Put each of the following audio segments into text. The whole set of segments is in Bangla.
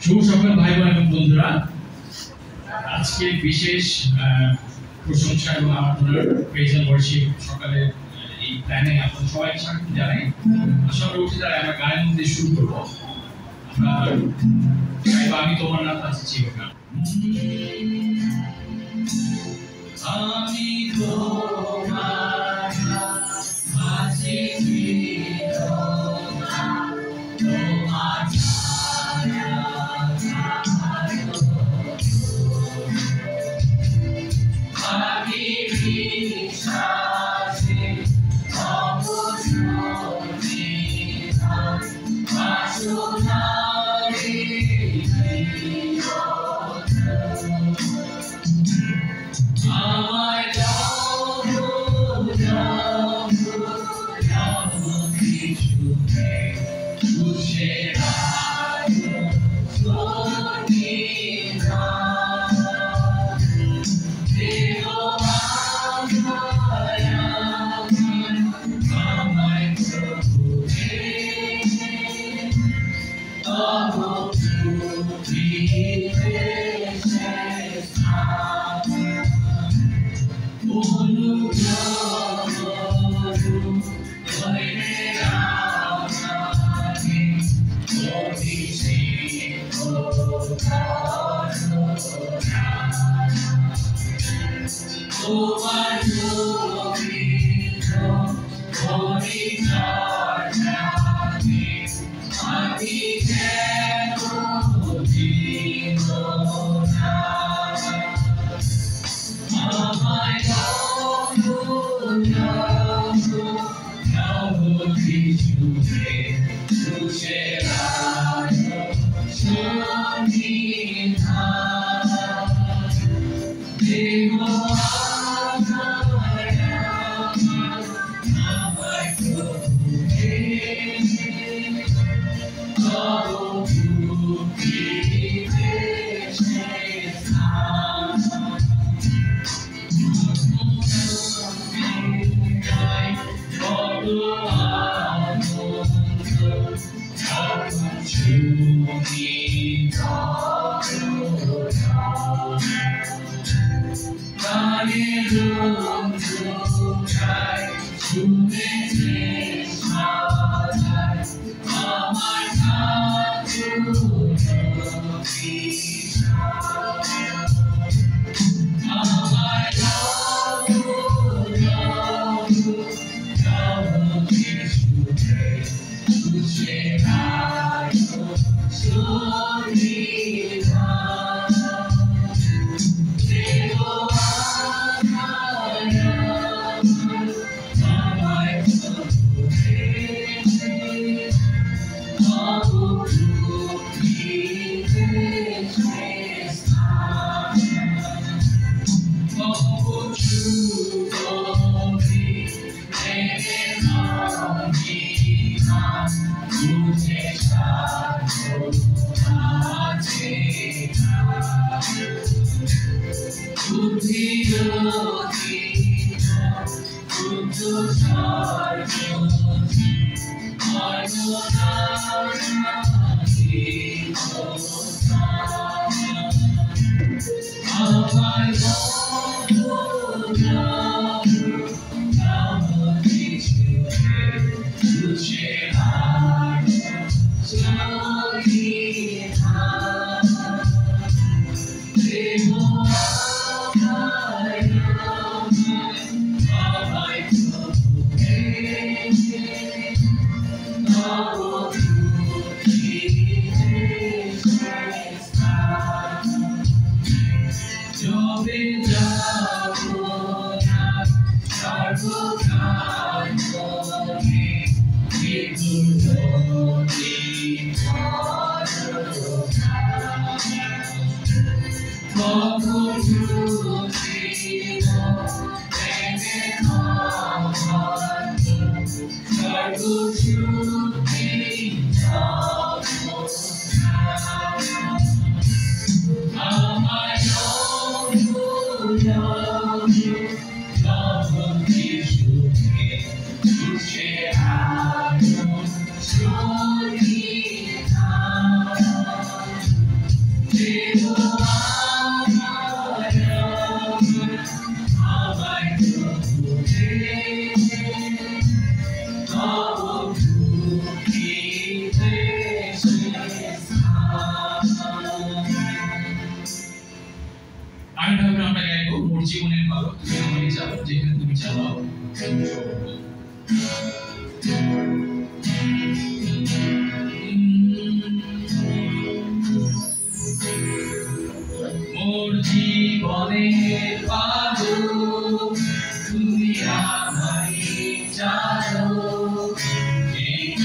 শুভ সকাল ভাই বোন এবং বন্ধুরা, আজকে বিশেষ প্রশংসা এবং আপনার প্রেজ এন্ড ওয়ার্শিপ সকালে এই প্ল্যানে আপনাদের সবাইকে স্বাগত জানাই। আসলে উঠে দাঁড়ায় আমরা গানের মধ্যে শুরু করবো। আমি তোমার নাম আছে চিরকাল। আমি তোমার আছি চিরকাল, তোমার ছায়া আমি বিশ্বাসে অবসরে বাসনারে আমায় দাও কিছুতে খুশে আমরা গাইবো মোর জীবনের ভালো তুমি আমারই চাও যেখানে তুমি চালাও মোর জীবনের ভালো তুমি আমারই চাও যেখানে তুমি চালাও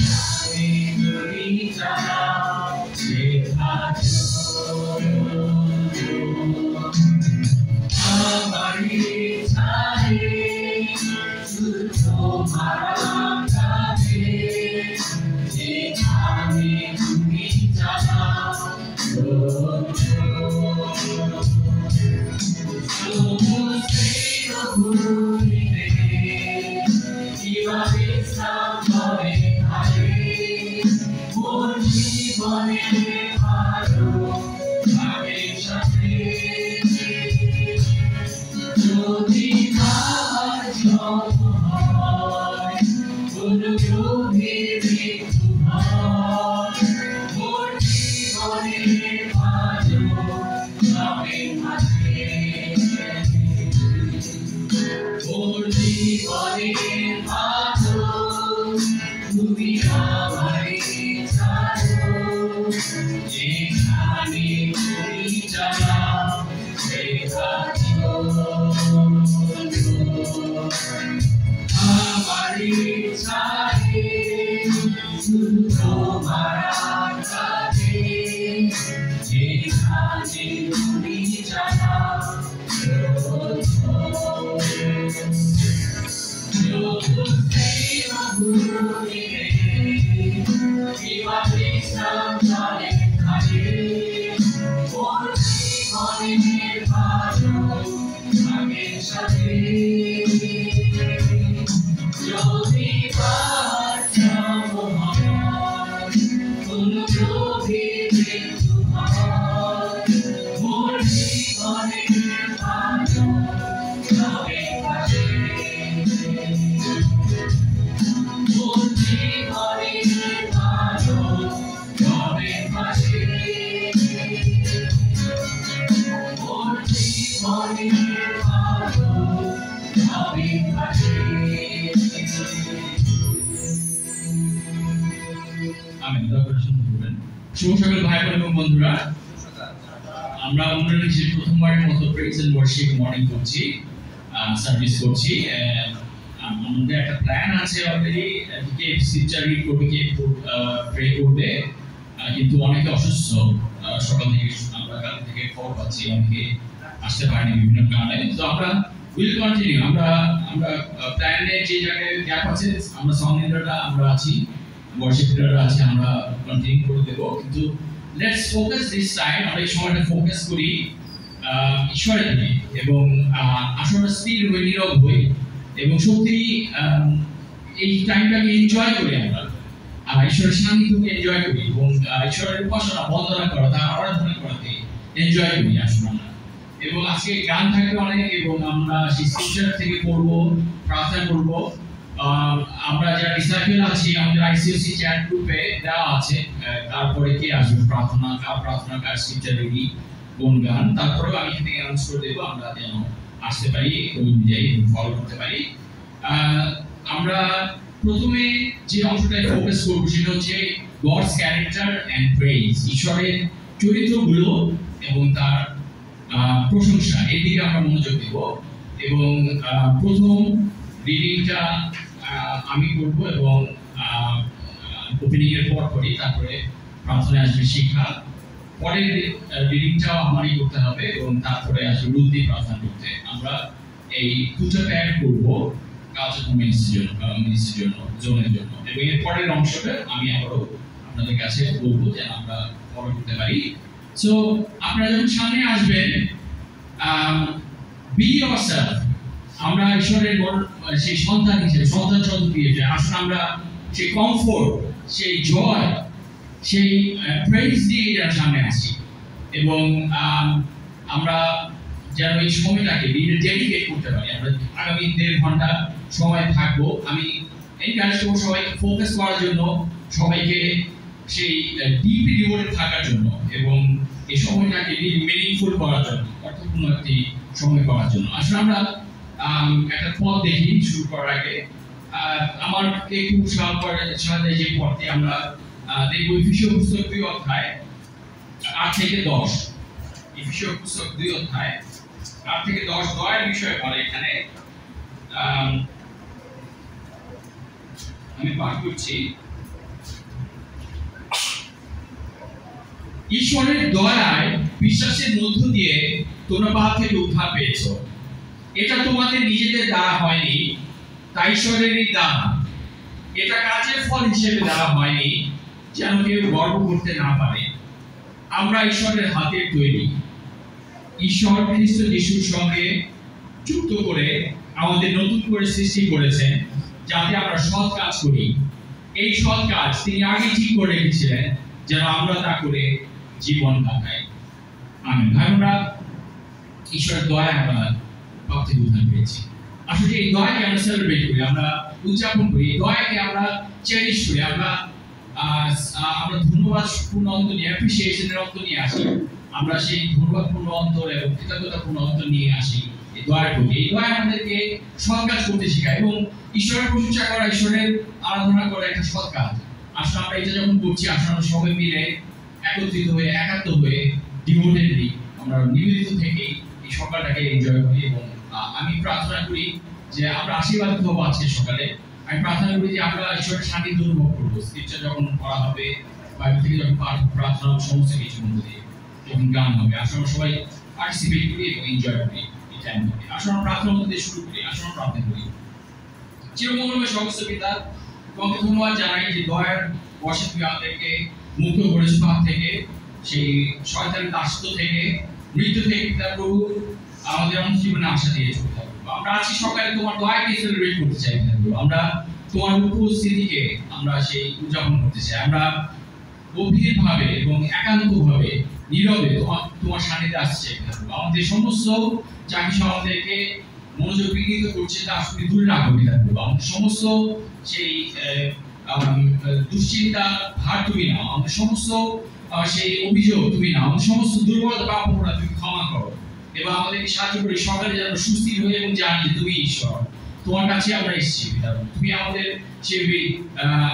শুভ সকাল ভাই বোন এবং বন্ধুরা, আমরা অনুরাগী হিসেবে প্রথমবারের মতো প্রেজ এন্ড ওয়ার্শিপ মর্নিং করছি, সার্ভিস করছি। আমাদের একটা প্ল্যান আছে অলরেডি, এদিকে সিস্টার রিড করবে, কে প্রে করবে, কিন্তু অনেকে অসুস্থ। সকাল থেকে আমরা কাল থেকে খবর পাচ্ছি অনেকে আসতে পারেনি বিভিন্ন কারণে। তো আমরা উইল কন্টিনিউ, আমরা প্ল্যানে যে জায়গায় গ্যাপ আছে আমরা সাউন্ড লিডাররা আমরা আছি, ওয়ার্শিপ লিডাররা আছে, আমরা কন্টিনিউ করে দেব। কিন্তু লেটস ফোকাস দিস টাইম, আমরা এই সময়টা ফোকাস করি ঈশ্বরের দিকে এবং আসলে স্থির হয়ে নীরব হই এবং সত্যি এই টাইমটাকে এনজয় করি। আমরা ঈশ্বরের সান্নিধ্যকে এনজয় করি এবং ঈশ্বরের উপাসনা বন্দনা করা, তার আরাধনা করাতে এনজয় করি আসলে আমরা। এবং আজকে গান থাকবে অনেক এবং আমরা সেই স্ক্রিপচার থেকে পড়বো, প্রার্থনা করবো। আমরা যারা ডিসাইপল আছি আমাদের আইসিওসি চ্যাট গ্রুপে দেওয়া আছে, তারপরে কে আসবে প্রার্থনা, কার স্ক্রিপচার রেডি, কোন গান, তারপরে আমি এখানে অ্যানাউন্স করে দেবো, আমরা যেন আসতে পারি, ওই অনুযায়ী ফলো করতে পারি। আমরা প্রথমে যে অংশটায় ফোকাস করবো সেটা হচ্ছে গডস ক্যারেক্টার অ্যান্ড প্রেইজ, ঈশ্বরের চরিত্রগুলো এবং তার প্রশংসা, এই দিকে আমরা মনোযোগ দেব। এবং প্রথম রিডিংটা আমি করব এবং ওপেনিং এর পর করি, তারপরে প্রার্থনায় আসবে শিক্ষা, পরের রিডিংটাও আমারই করতে হবে এবং তারপরে আসবে রুদ্ধি প্রার্থনা করতে। আমরা এই দুটো প্যাড করবো কালচার মিনিস্ট্রির জন্য, জোনের জন্য, এবং এর পরের অংশটা আমি আবারও আপনাদের কাছে বলবো যেন আমরা ফলো করতে পারি। সো আপনারা যখন সামনে আসবেন, বি ইয়োরসেলফ। আমরা ঈশ্বরের সেই সন্তান হিসেবে, সন্তান দিয়েছে, আসলে আমরা সেই কমফোর্ট, সেই জয়, সেই প্রেইজ দিয়ে এর সামনে আসি এবং আমরা যেন এই সময়টাকে ডেডিকেট করতে পারি। আমরা আগামী 1.5 ঘন্টা সময় থাকবো। আমি এনকারেজ করবো সবাইকে ফোকাস করার জন্য, সবাইকে সেই ডিপলি ডিভোটেড থাকার জন্য এবং এই সময়টাকে মিনিংফুল করার জন্য, অর্থপূর্ণ একটি সময় করার জন্য। আসলে আমরা একটা পথ দেখি শুরু করার আগে। আমাকে খুব সাহায্য যে পথে আমরা দেখব এফেসীয় পুস্তক 2 অধ্যায় 8 থেকে 10। এফেসীয় পুস্তক 2 অধ্যায় 8 থেকে 10 দয়ার বিষয়ে বলে এখানে। আমি পাঠ করছি। ঈশ্বরের দয়ায় বিশ্বাসের মধ্য দিয়ে তোমরা পাপ থেকে উদ্ধার পেয়েছো। এটা তোমাদের নিজেদের দ্বারা হয়নি, তাই ঈশ্বরেরই দান। এটা কাজের ফল হিসেবে দেওয়া হয়নি, যেন কেউ গর্ব করতে না পারে। আমরা ঈশ্বরের হাতের তৈরি। ঈশ্বর খ্রিস্ট যিশুর সঙ্গে যুক্ত করে আমাদের নতুন করে সৃষ্টি করেছেন, যাতে আমরা সৎ কাজ করি। এই সৎ কাজ তিনি আগে ঠিক করে রেখেছিলেন, যেন আমরা তা করে জীবন কাটাই। আমিন। আমরা ঈশ্বরের দয়ায় আমরা পাপ থেকে উদ্ধার পেয়েছি। আসলে এই দয়াকে আমরা সেলিব্রেট করি, আমরা উদযাপন করি, এই দয়াকে আমরা চেরিশ করি, আমরা ধন্যবাদ পূর্ণ অন্তর নিয়ে, অ্যাপ্রিসিয়েশনের অন্তর নিয়ে আসি। আমরা সেই ধন্যবাদ পূর্ণ অন্তর এবং কৃতজ্ঞতা পূর্ণ অন্তর নিয়ে আসি এই দয়ার প্রতি। এই দয়া আমাদেরকে সৎ কাজ করতে শেখায় এবং ঈশ্বরের প্রশংসা করা, ঈশ্বরের আরাধনা করা একটা সৎ কাজ। আসলে আমরা এটা যখন করছি, আসলে আমরা সবাই মিলে একত্রিত হয়ে, একাত্ম হয়ে, ডিভোটেডলি আমরা নিবেদিত থেকে এই সকালটাকে এনজয় করি। এবং আমি প্রার্থনা করি যে আমরা আশীর্বাদিত হবো আজকে সকালে। আমি প্রার্থনা করি যে আমরা ঈশ্বরের সান্নিধ্য অনুভব করবো। স্ক্রিপচার যখন পড়া হবে, বাইবেল থেকে যখন পাঠ, প্রার্থনা, সমস্ত কিছু মধ্যে দিয়ে যখন গান হবে, আসলে আমরা সবাই পার্টিসিপেট করি এবং এনজয় করি এই টাইমটাকে। আসলে আমরা প্রার্থনার মধ্যে দিয়ে শুরু করি। আসলে আমরা প্রার্থনা করি। চিরমঙ্গলময় সমস্ত পিতা, তোমাকে ধন্যবাদ জানাই যে দয়ার বশে তুমি আমাদেরকে মুক্ত করেছো পাপ থেকে, সেই শয়তানের দাসত্ব থেকে, মৃত্যু থেকে পিতা প্রভু আমাদের অন্য জীবনে আশা দিয়েছো। আমরা আজকে সকালে তোমার দয়াকে সেলিব্রেট করতে চাই প্রভু। আমরা তোমার উপস্থিতিকে আমরা সেই উদযাপন করতে চাই। আমরা গভীরভাবে এবং একান্তভাবে নীরবে তোমার সান্নিধ্যে আসতে চাই প্রভু। আমাদের সমস্ত যা কিছু আমাদেরকে মনোযোগ বিঘ্নিত করছে তা আসলে দূর রাখো প্রভু। আমাদের সমস্ত সেই দুশ্চিন্তা ভার তুমি নাও, আমাদের সমস্ত সেই অভিযোগ তুমি নাও, আমাদের সমস্ত দুর্বলতা পাপ অপরাধ তুমি ক্ষমা করো এবং আমাদেরকে সাহায্য করি সকালে যেন সুস্থির হয়ে এবং জানি যে তুমি ঈশ্বর, তোমার কাছে আমরা এসেছি। তুমি আমাদের সেই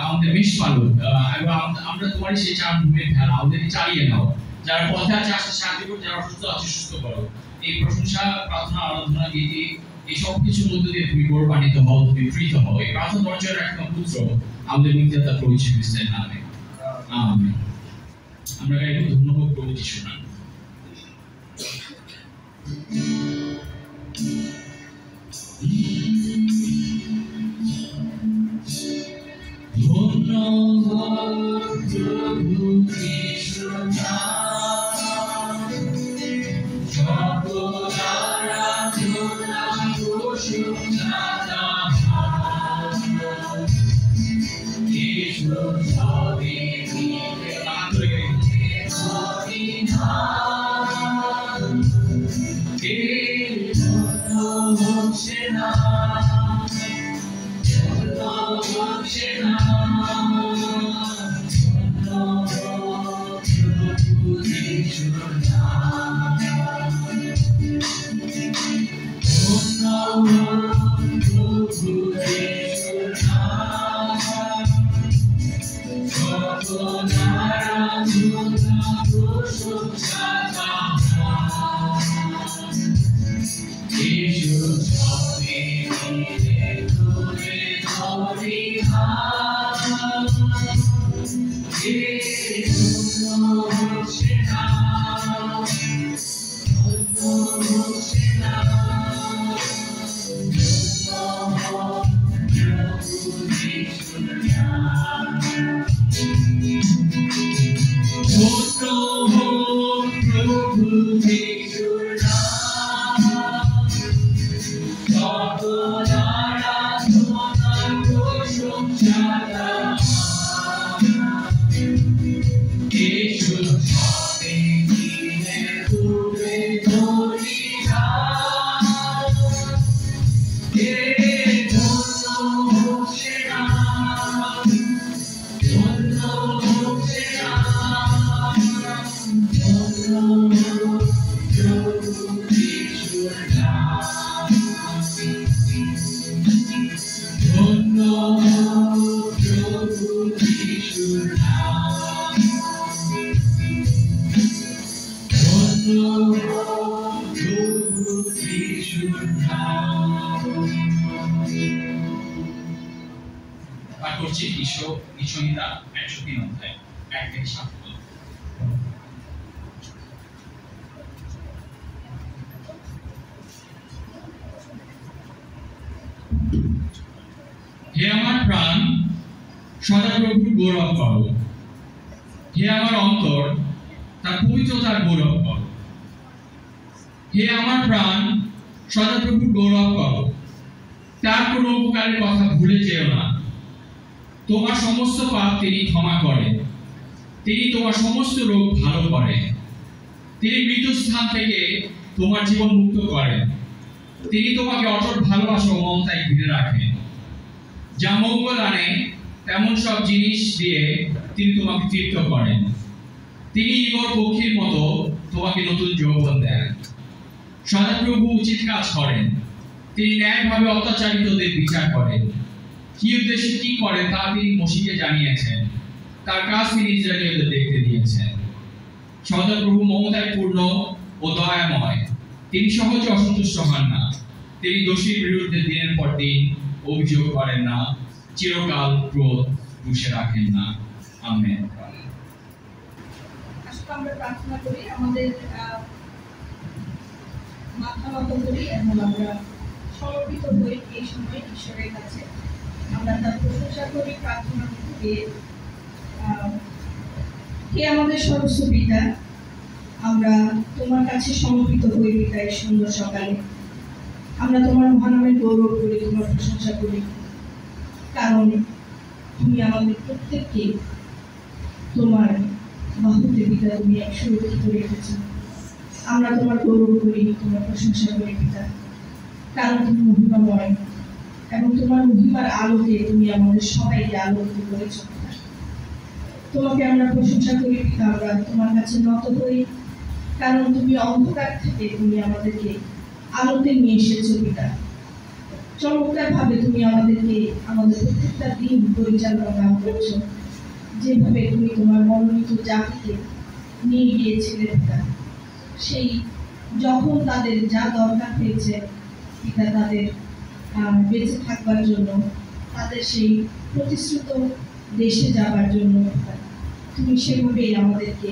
আমাদের বেশ পালক এবং আমরা তোমারই সেই চার ভূমির খেলা, আমাদেরকে চালিয়ে নাও। যারা পথে আছে আসতে সাহায্য করো, যারা অসুস্থ আছে সুস্থ করো। এই প্রশংসা, প্রার্থনা, আরাধনা, গীতি এই সব কিছুর মধ্যে দিয়ে তুমি গৌরবান্বিত হও, তুমি প্রীত হও। এই প্রার্থনা দরজার একদম পুত্র আমাদের মুক্তিদাতা প্রভু যীশু খ্রিস্টের নামে আমেন। আমরা গাইব ধন্যবাদ প্রভু যীশুর নামে। পাঠ করছি ঈশনীতা 103 অধ্যায় 1 থেকে 7 পদ। হে আমার প্রাণ, সদাপ্রভুর গৌরব করো। হে আমার অন্তর, তার পবিত্রতার গৌরব করো। হে আমার প্রাণ, সদাপ্রভুর গৌরব করো। তার কোন উপকারের কথা ভুলে যেও না। তোমার সমস্ত পাপ তিনি ক্ষমা করেন। তিনি তোমার সমস্ত রোগ ভালো করেন। তিনি মৃত্যু স্থান থেকে তোমার জীবন মুক্ত করেন। তিনি তোমাকে অটল ভালোবাসা ও মমতায় ঘিরে রাখেন। যা মঙ্গল আনে তেমন সব জিনিস দিয়ে তিনি তোমাকে তৃপ্ত করেন। তিনি ইগর পক্ষীর মতো তোমাকে নতুন যৌবন দেন। সদাপ্রভু উচিত কাজ করেন। তিনি ন্যায়ভাবে অত্যাচারিতদের বিচার করেন। কি উদ্দেশ্যে কি করেন তা তিনি মোশিকে জানিয়েছেন। তার কাজ তিনি ইসরায়েলীয়দের দেখতে দিয়েছেন। সদাপ্রভু মমতায় পূর্ণ ও দয়াময়। তিনি সহজে অসন্তুষ্ট হন না। তিনি দোষীর বিরুদ্ধে দিনের পর দিন অভিযোগ করেন না। চিরকাল ক্রোধ পুষে রাখেন না। আমেন। আসলে আমরা প্রার্থনা করি, আমাদের মাথা নত করি এবং আমরা সমর্পিত হই এই সময় ঈশ্বরের কাছে। আমরা তার প্রশংসা করি প্রার্থনার মধ্যে দিয়ে। হে আমাদের সর্বস্ব পিতা, আমরা তোমার কাছে সমর্পিত হই পিতা এই সুন্দর সকালে। আমরা তোমার মহানামের গৌরব করি, তোমার প্রশংসা করি, কারণ তুমি আমাদের প্রত্যেককে তোমার বাহুতে পিতা তুমি সুরক্ষিত রেখেছো। আমরা তোমার গৌরব করি, তোমার প্রশংসা করি পিতা, কারণ তুমি মহিমাময় এবং তোমার মহিমার আলোকে তুমি আমাদের সবাইকে আলোকিত করেছো। তোমাকে আমরা প্রশংসা করি পিতা, আমরা তোমার কাছে নত হই, কারণ তুমি অন্ধকার থেকে তুমি আমাদেরকে আলোতে নিয়ে এসেছো পিতা। চমৎকার ভাবে তুমি আমাদেরকে আমাদের প্রত্যেকটা দিন পরিচালনা করছো, যেভাবে তুমি তোমার মনোনীত জাতিকে নিয়ে গিয়েছিলে পিতা। সেই যখন তাদের যা দরকার হয়েছে পিতা, তাদের বেঁচে থাকবার জন্য, তাদের সেই প্রতিশ্রুত দেশে যাবার জন্য পিতা, তুমি সেভাবেই আমাদেরকে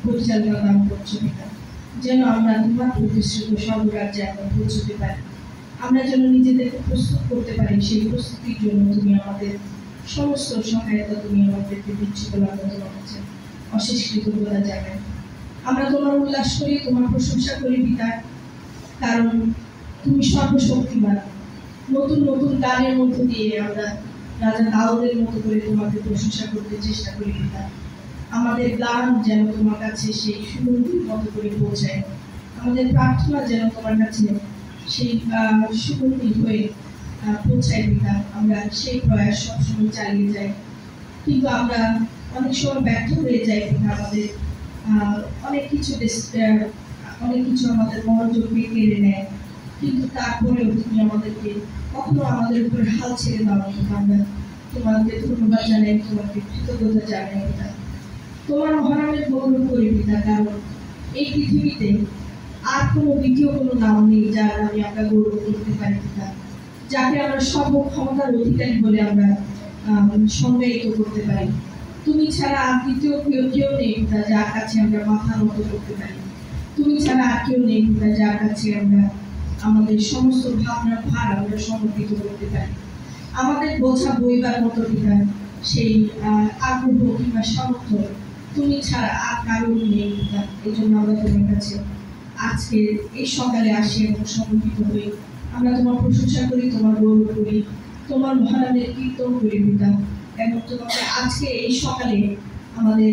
পরিচালনা দান করছো পিতা, যেন আমরা তোমার প্রতিশ্রুত স্বর্গরাজ্যে আমরা পৌঁছতে পারি। আমরা যেন নিজেদেরকে প্রস্তুত করতে পারি, সেই প্রস্তুতির জন্য তুমি আমাদের সমস্ত সহায়তা তুমি আমাদেরকে দিচ্ছ বলে আমরা তোমার কাছে অশেষ কৃতজ্ঞতা জানাই। আমরা তোমার উল্লাস করি, তোমার প্রশংসা করি পিতা, কারণ তুমি সর্বশক্তিমান। নতুন নতুন গানের মধ্য দিয়ে আমরা রাজা দাউদের মতো করে তোমাকে প্রশংসা করতে চেষ্টা করি পিতা। আমাদের গান যেন তোমার কাছে সেই সুগন্ধির মতো করে পৌঁছায়। আমাদের প্রার্থনা যেন তোমার কাছে সেই সুগন্ধি হয়ে পৌঁছায় পিতা। আমরা সেই প্রয়াস সবসময় চালিয়ে যাই, কিন্তু আমরা অনেক সময় ব্যর্থ হয়ে যাই পিতা। আমাদের অনেক কিছু আমাদের মনোযোগকে কেড়ে নেয়, কিন্তু তারপরেও তুমি আমাদেরকে কখনো আমাদের উপরে হাল ছেড়ে দাও না। আমরা তোমাকে ধন্যবাদ জানাই, তোমাকে কৃতজ্ঞতা জানাই পিতা। তোমার মহানামের গৌরব করি পিতা, কারণ এই পৃথিবীতে আর কোনো দ্বিতীয় কোনো নাম নেই যার নামে আমরা গৌরব করতে পারি পিতা, যাকে আমরা সর্বক্ষমতার অধিকারী বলে আমরা সংজ্ঞায়িত করতে পারি। তুমি ছাড়া আর দ্বিতীয় কেউ নেই পিতা যার কাছে আমরা মাথা নত করতে পারি। তুমি ছাড়া আর কেউ নেই পিতা যার কাছে আমরা আমাদের সমস্ত ভাবনার ভার আমরা সমর্পিত করতে পারি। আমাদের বোঝা বইবার মতো পিতা সেই আগ্রহ কিংবা সামর্থ্য তুমি ছাড়া আর কারণ নেই পিতা। এই জন্য আমরা তোমার কাছে আজকে এই সকালে আসি এবং সমর্পিত হই। আমরা তোমার প্রশংসা করি, তোমার গৌরব করি, তোমার মহানামের কীর্তন করি পিতা, এবং তোমাকে আজকে এই সকালে আমাদের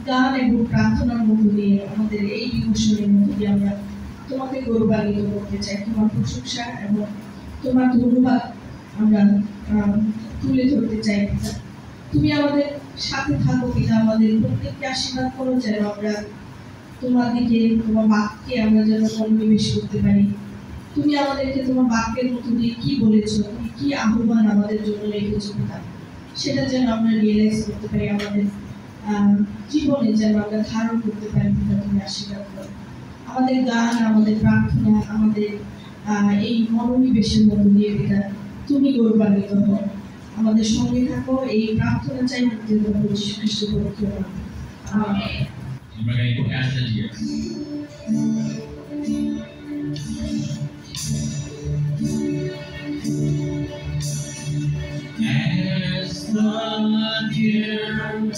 গান এবং প্রার্থনার মধ্য দিয়ে, আমাদের এই ডিভোশনের মধ্য দিয়ে আমরা তোমাকে গৌরবান্বিত করতে চাই। তোমার প্রশংসা এবং তোমার ধন্যবাদ আমরা তুলে ধরতে চাই পিতা। তুমি আমাদের সাথে থাকো পিতা, আমাদের প্রত্যেককে আশীর্বাদ করো, যেন আমরা তোমার দিকে, তোমার বাক্যে আমরা যেন মনোনিবেশ করতে পারি। তুমি আমাদেরকে তোমার বাক্যের মতো দিয়ে কি বলেছো, তুমি কি আহ্বান আমাদের জন্য রেখেছো পিতা, সেটা যেন আমরা রিয়েলাইজ করতে পারি, আমাদের জীবনে যেন আমরা ধারণ করতে পারি পিতা। তুমি আশীর্বাদ করো। আমাদের গান, আমাদের প্রার্থনা, আমাদের এই মনোনিবেশের মধ্য দিয়ে পিতা তুমি গৌরবান্বিত হও। আমাদের সঙ্গে থাকো, এই প্রার্থনা চাই মুক্তির প্রভু যীশু খ্রিস্ট পবিত্র নামে। আমেন। আমরা গাইবো As the Deer। As the deer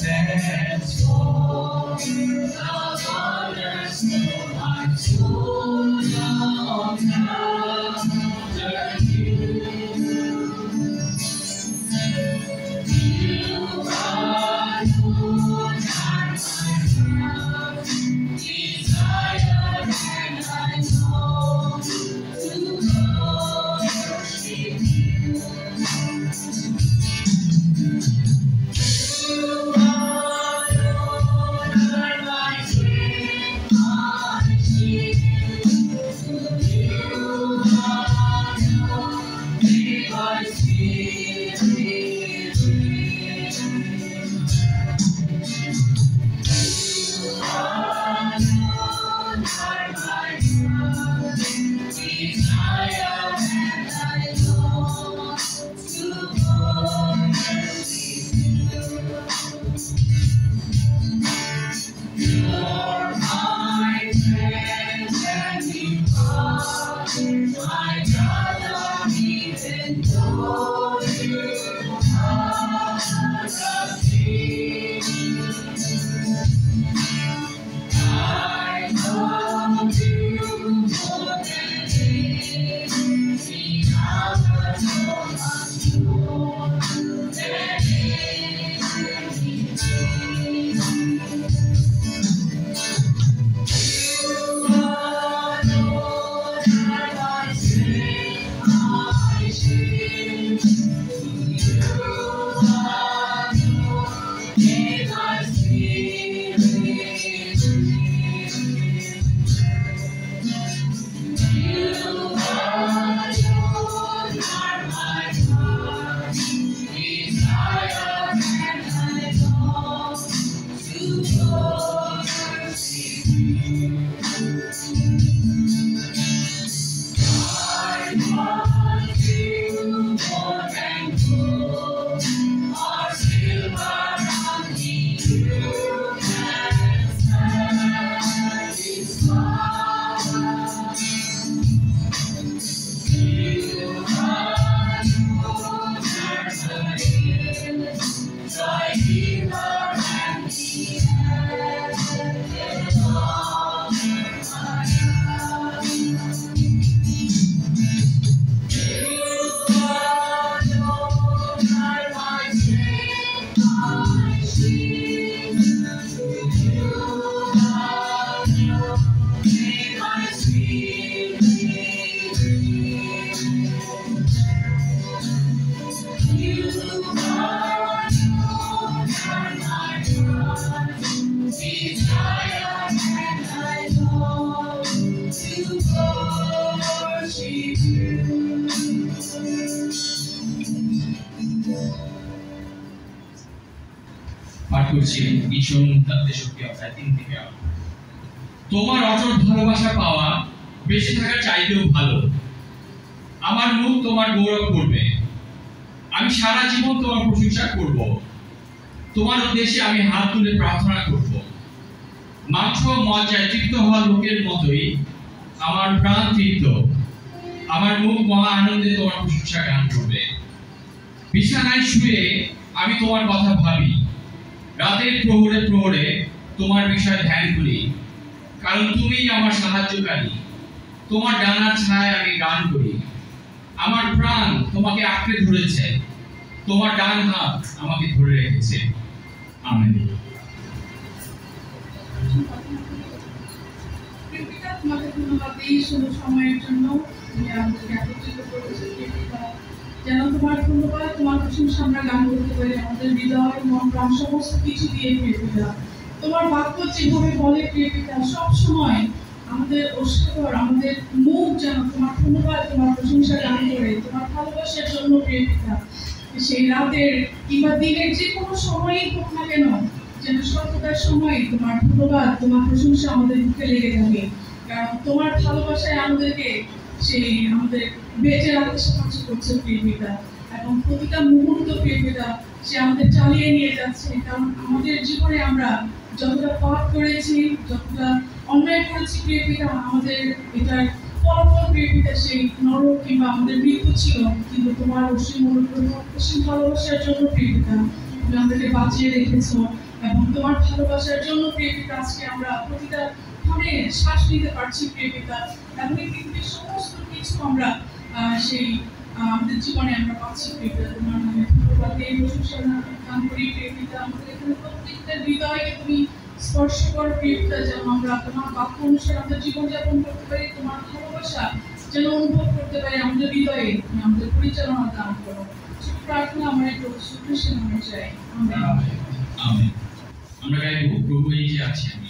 pants for the waters, my soul longs after you. You are Lord, and my heart desire, and I long to worship you. You are Lord, and my strength, my shield. You are Lord, may my spirit live. You are Lord, and my heart desire, and I long to worship you. You're my friend and you are my brother, even though you are a king. I love you more than anything, I love you much more than anything. You are Lord, and my strength, my shield. You are Lord, may my spirit live. You are Lord, and my heart desire, and I long to worship you. I want you more than gold or silver, only you can satisfy. You are Lord, and my healer, thy healer, and the end of my life. You are Lord, and my strength, my shield. You are Lord, may my spirit live. You are Lord, and my heart desire, and I long to worship you. পাঠ করছি ঈশ্বর তাতে শক্তি অধ্যায় 3 থেকে। তোমার অটল ভালোবাসা পাওয়া বেঁচে থাকার চাইতেও ভালো। আমার মুখ তোমার গৌরব করবে, আমি সারা জীবন তোমার প্রশংসা করব। তোমার উদ্দেশ্যে আমি হাত তুলে প্রার্থনা করব। মাংস মজ্জায় তৃপ্ত হওয়া লোকের মতোই আমার প্রাণ তৃপ্ত। আমার মুখ মহা আনন্দে তোমার প্রশংসা গান করবে। বিছানায় শুয়ে আমি তোমার কথা ভাবি, রাতের প্রহরে প্রহরে তোমার বিষয়ে ধ্যান করি, কারণ তুমিই আমার সাহায্যকারী। তোমার ডানার ছায়ায় আমি গান করি। আমার প্রাণ তোমাকে আঁকড়ে ধরেছে, তোমার ডান হাত আমাকে ধরে রেখেছে। আমেন। তোমাকে ধন্যবাদ এই সময়ের জন্য তুমি আমাদেরকে একত্রিত করেছো। যেন তোমার ধন্যবাদ, তোমার প্রশংসা আমরা গান করতে পারি আমাদের হৃদয়, মন, প্রাণ সমস্ত কিছু দিয়ে। প্রিয় পিতা, তোমার বাক্য যেভাবে বলে প্রিয় পিতা, সবসময় আমাদের অস্বীকার, আমাদের মুখ যেন তোমার ধন্যবাদ, তোমার প্রশংসা গান করে, তোমার ভালোবাসার জন্য প্রিয় পিতা, সেই রাতের কিংবা দিনের যে কোনো সময়ই হোক না কেন, যেন সর্বদার সময় তোমার ধন্যবাদ, তোমার প্রশংসা আমাদের মুখে লেগে থাকে। কারণ তোমার ভালোবাসায় আমাদেরকে সেই আমাদের বেঁচে রাখতে সাহায্য করছে প্রিয় পিতা, এবং প্রতিটা মুহূর্ত প্রিয় পিতা সে আমাদের চালিয়ে নিয়ে যাচ্ছে। কারণ আমাদের জীবনে আমরা যতটা পাপ করেছি, যতটা অন্যায় করেছি প্রিয় পিতা, আমাদের এটার ফলাফল প্রিয় পিতা সেই নরক কিংবা আমাদের মৃত্যু ছিল, কিন্তু তোমার অসীম অনুগ্রহ, অসীম ভালোবাসার জন্য প্রিয় পিতা তুমি আমাদেরকে বাঁচিয়ে রেখেছো। এবং তোমার ভালোবাসার জন্য প্রিয় পিতা আজকে আমরা প্রতিটা ক্ষণে শ্বাস নিতে পারছি প্রিয় পিতা, এবং এই পৃথিবীর সমস্ত কিছু আমরা সেই আমাদের জীবনে আমরা পাচ্ছি প্রিয় পিতা। তোমার নামে ধন্যবাদ এই প্রশংসা গান করি প্রিয় পিতা। আমাদের এখানে প্রত্যেকটা হৃদয়কে তুমি স্পর্শ করো প্রিয় পিতা, যেন আমরা তোমার বাক্য অনুসারে আমাদের জীবনযাপন করতে পারি, তোমার ভালোবাসা যেন অনুভব করতে পারি আমাদের হৃদয়ে, তুমি আমাদের পরিচালনা দান করো। প্রার্থনা আমরা একটু সুখ্রিস্টের নামে চাই, আমেন। আমেন। আমরা গাইব প্রভু এই যে আছে আমি।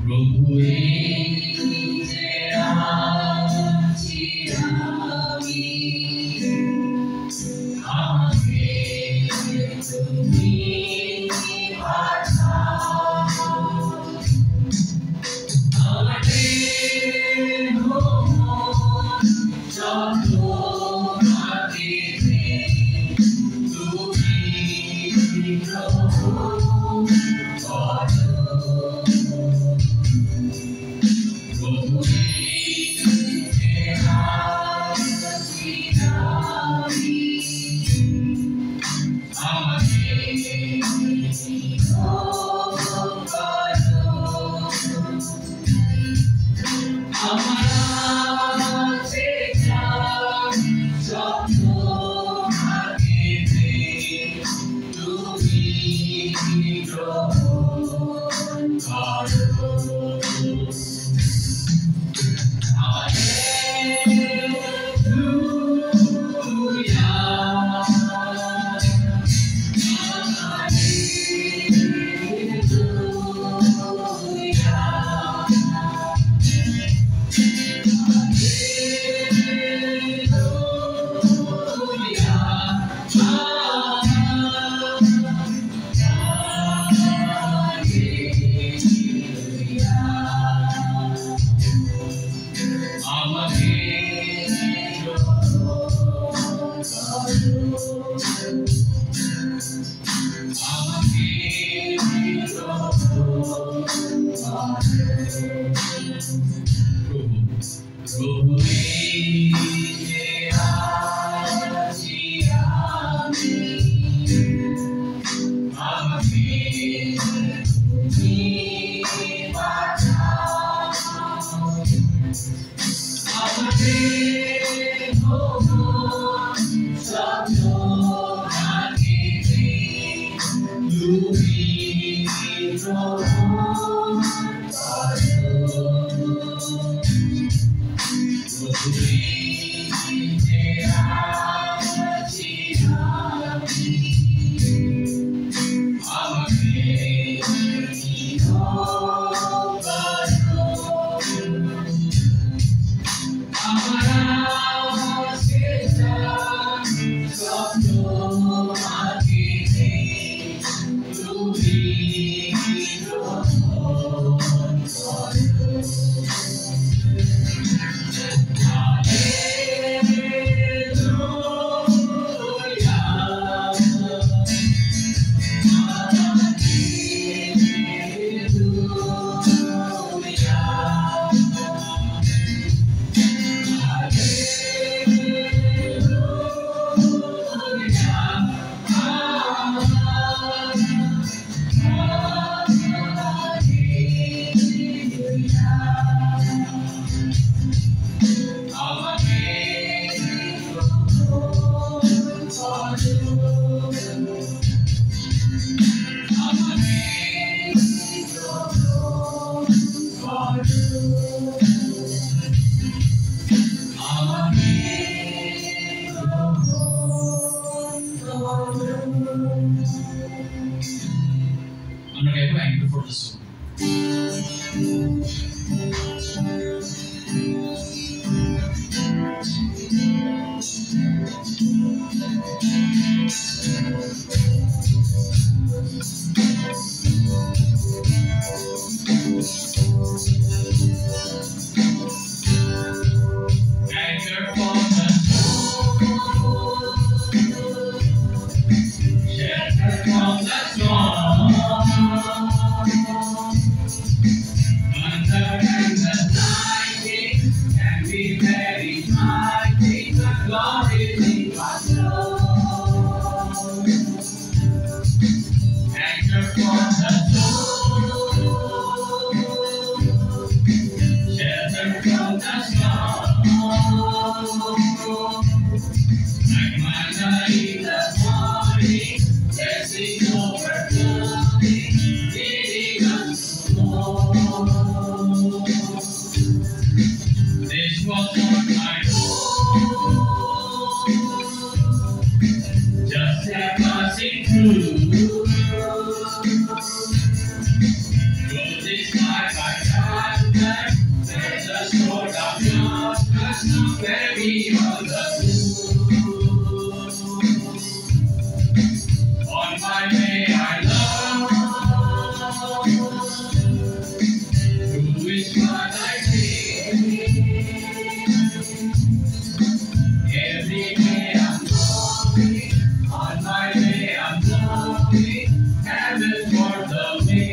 প্রভু এই যে আছি আমি, আমাকে তুমি answer from the stars. Like manna in the morning, blessings overflowing, leading us home. This was not my home, just a passing through. This life I conquer, there's a sword of justice, where we are the moon. On my way I love, who is what I see. Every day I'm going, on my way I'm going, heaven for the way.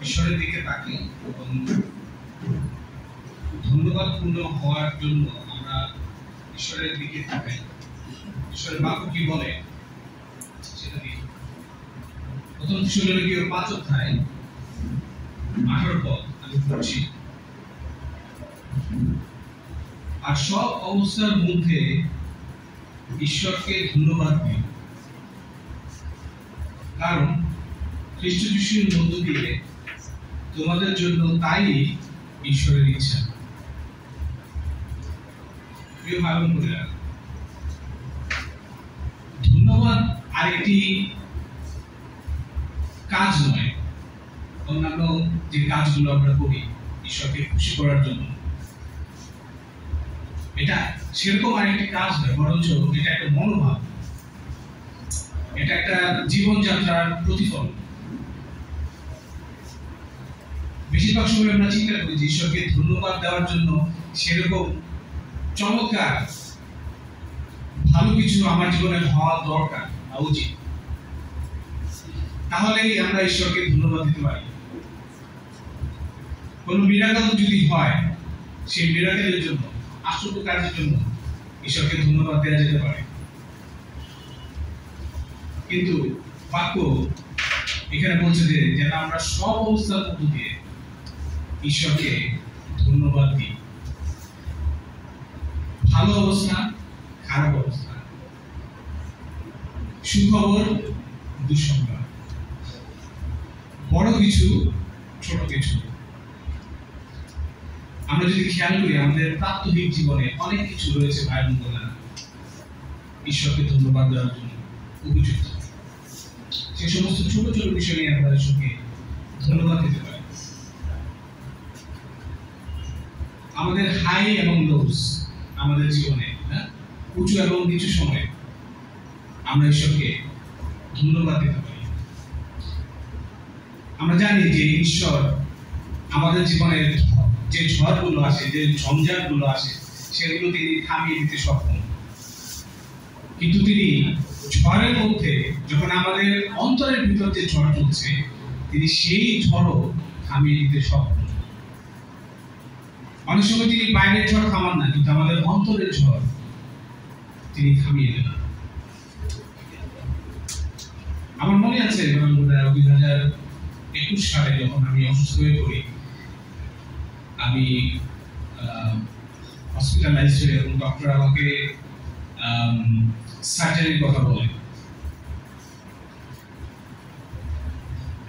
ঈশ্বরের দিকে তাকিয়ে এবং ধন্যবাদপূর্ণ হওয়ার জন্য আমরা ঈশ্বরের দিকে তাকাই। ঈশ্বরের বাক্য কি বলে সেটা দিয়ে প্রথম থিসলনিকীয় 5 অধ্যায় 18 পদ আমি পড়ছি। আর সব অবস্থার মধ্যে ঈশ্বরকে ধন্যবাদ দিই, কারণ খ্রিস্ট যিশুর মধ্য দিয়ে তোমাদের জন্য তাই ঈশ্বরের ইচ্ছা। প্রিয় ভাই বোনেরা, ধন্যবাদ আরেকটি কাজ নয়, অন্যান্য যে কাজগুলো আমরা করি ঈশ্বরকে খুশি করার জন্য, এটা সেরকম আরেকটি কাজ নয়, বরঞ্চ এটা একটা মনোভাব, এটা একটা জীবনযাত্রার প্রতিফলন। বেশিরভাগ সময় আমরা চিন্তা করি যে ঈশ্বরকে ধন্যবাদ দেওয়ার জন্য সেরকম চমৎকার ভালো কিছু আমার জীবনে হওয়া দরকার বা উচিত, তাহলেই আমরা ঈশ্বরকে ধন্যবাদ দিতে পারি। কোনো মিরাকল যদি হয়, সেই মিরাকলের জন্য, আশ্চর্য কাজের জন্য ঈশ্বরকে ধন্যবাদ দেওয়া যেতে পারে। কিন্তু বাক্য এখানে বলছে যে যেন আমরা সব অবস্থার মধ্য দিয়ে ঈশ্বরকে ধন্যবাদ দিই। ভালো অবস্থা, খারাপ অবস্থা, সুখবর, দুঃসংবাদ, বড় কিছু, ছোট কিছু, আমরা যদি খেয়াল করি আমাদের প্রাত্যহিক জীবনে অনেক কিছু রয়েছে ভাই বোনেরা ঈশ্বরকে ধন্যবাদ দেওয়ার জন্য। উপযুক্ত। সে সমস্ত ছোট ছোট বিষয় নিয়ে আমরা ঈশ্বরকে ধন্যবাদ দিতে পারি। আমাদের হাই এবং লোস আমাদের জীবনে, উঁচু এবং নিচু সময়ে আমরা ঈশ্বরকে ধন্যবাদ দিতে পারি। আমরা জানি যে ঈশ্বর আমাদের জীবনের যে ঝড়গুলো আসে, যে ঝঞ্ঝাটগুলো আসে, সেগুলো তিনি থামিয়ে দিতে সক্ষম। কিন্তু তিনি ঝড়ের মধ্যে, যখন আমাদের অন্তরের ভিতর যে ঝড় চলছে, তিনি সেই ঝড়ও থামিয়ে দিতে সক্ষম। অনেক সময় তিনি বাইরের ঝড় থামান না, কিন্তু আমাদের অন্তরের ঝড় তিনি থামিয়ে দেন। আমার মনে আছে 2021 সালে যখন আমি অসুস্থ হয়ে পড়ি, আমি হসপিটালাইজড হয়ে, এবং ডক্টর আমাকে সার্জারির কথা বলে,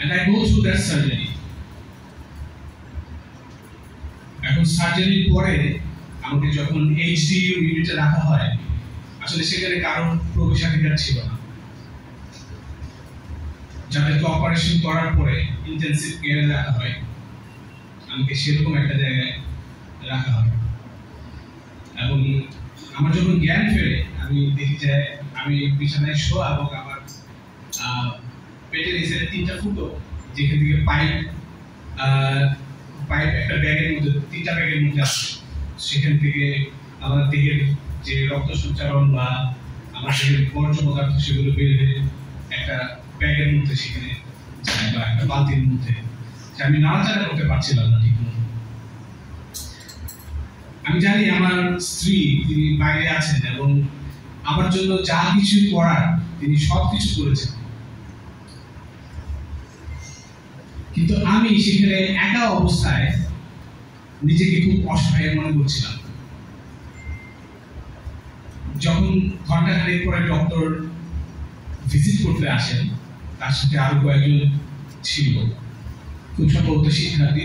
and I go through that surgery. এখন সার্জারির পরে আমাকে যখন এইচডিইউ ইউনিটে রাখা হয়, আসলে সেখানে কারোর প্রবেশাধিকার ছিল না। যাদেরকে অপারেশন করার পরে ইন্টেনসিভ কেয়ারে রাখা হয়, আমাকে সেরকম একটা জায়গায় রাখা হয়। এবং আমার যখন জ্ঞান ফেরে, আমি দেখি যে আমি বিছানায় শোয়া এবং আমার পেটের নিচে 3টা ফুটো, যেখান থেকে পাইপ একটা ব্যাগের মধ্যে, 3টা ব্যাগের মধ্যে আসে, সেখান থেকে আমার দেহের যে রক্ত সঞ্চালন বা আমার দেহের বর্জ্য পদার্থ সেগুলো বের হয়ে একটা ব্যাগের মধ্যে সেখানে যায়, বা একটা বালতির মধ্যে। আমি নাড়াচাড়া করতে পারছিলাম না ঠিক মতো। আমি জানি আমার স্ত্রী, তিনি বাইরে আছেন এবং আমার জন্য যা কিছু করার তিনি সব কিছু করেছেন, কিন্তু আমি সেখানে একা অবস্থায় নিজেকে খুব অসহায় মনে করছিলাম। যখন ঘন্টাখানেক পরে ডক্টর ভিজিট করতে আসেন, তার সাথে আরো কয়েকজন ছিল, খুব সম্ভবত শিক্ষার্থী।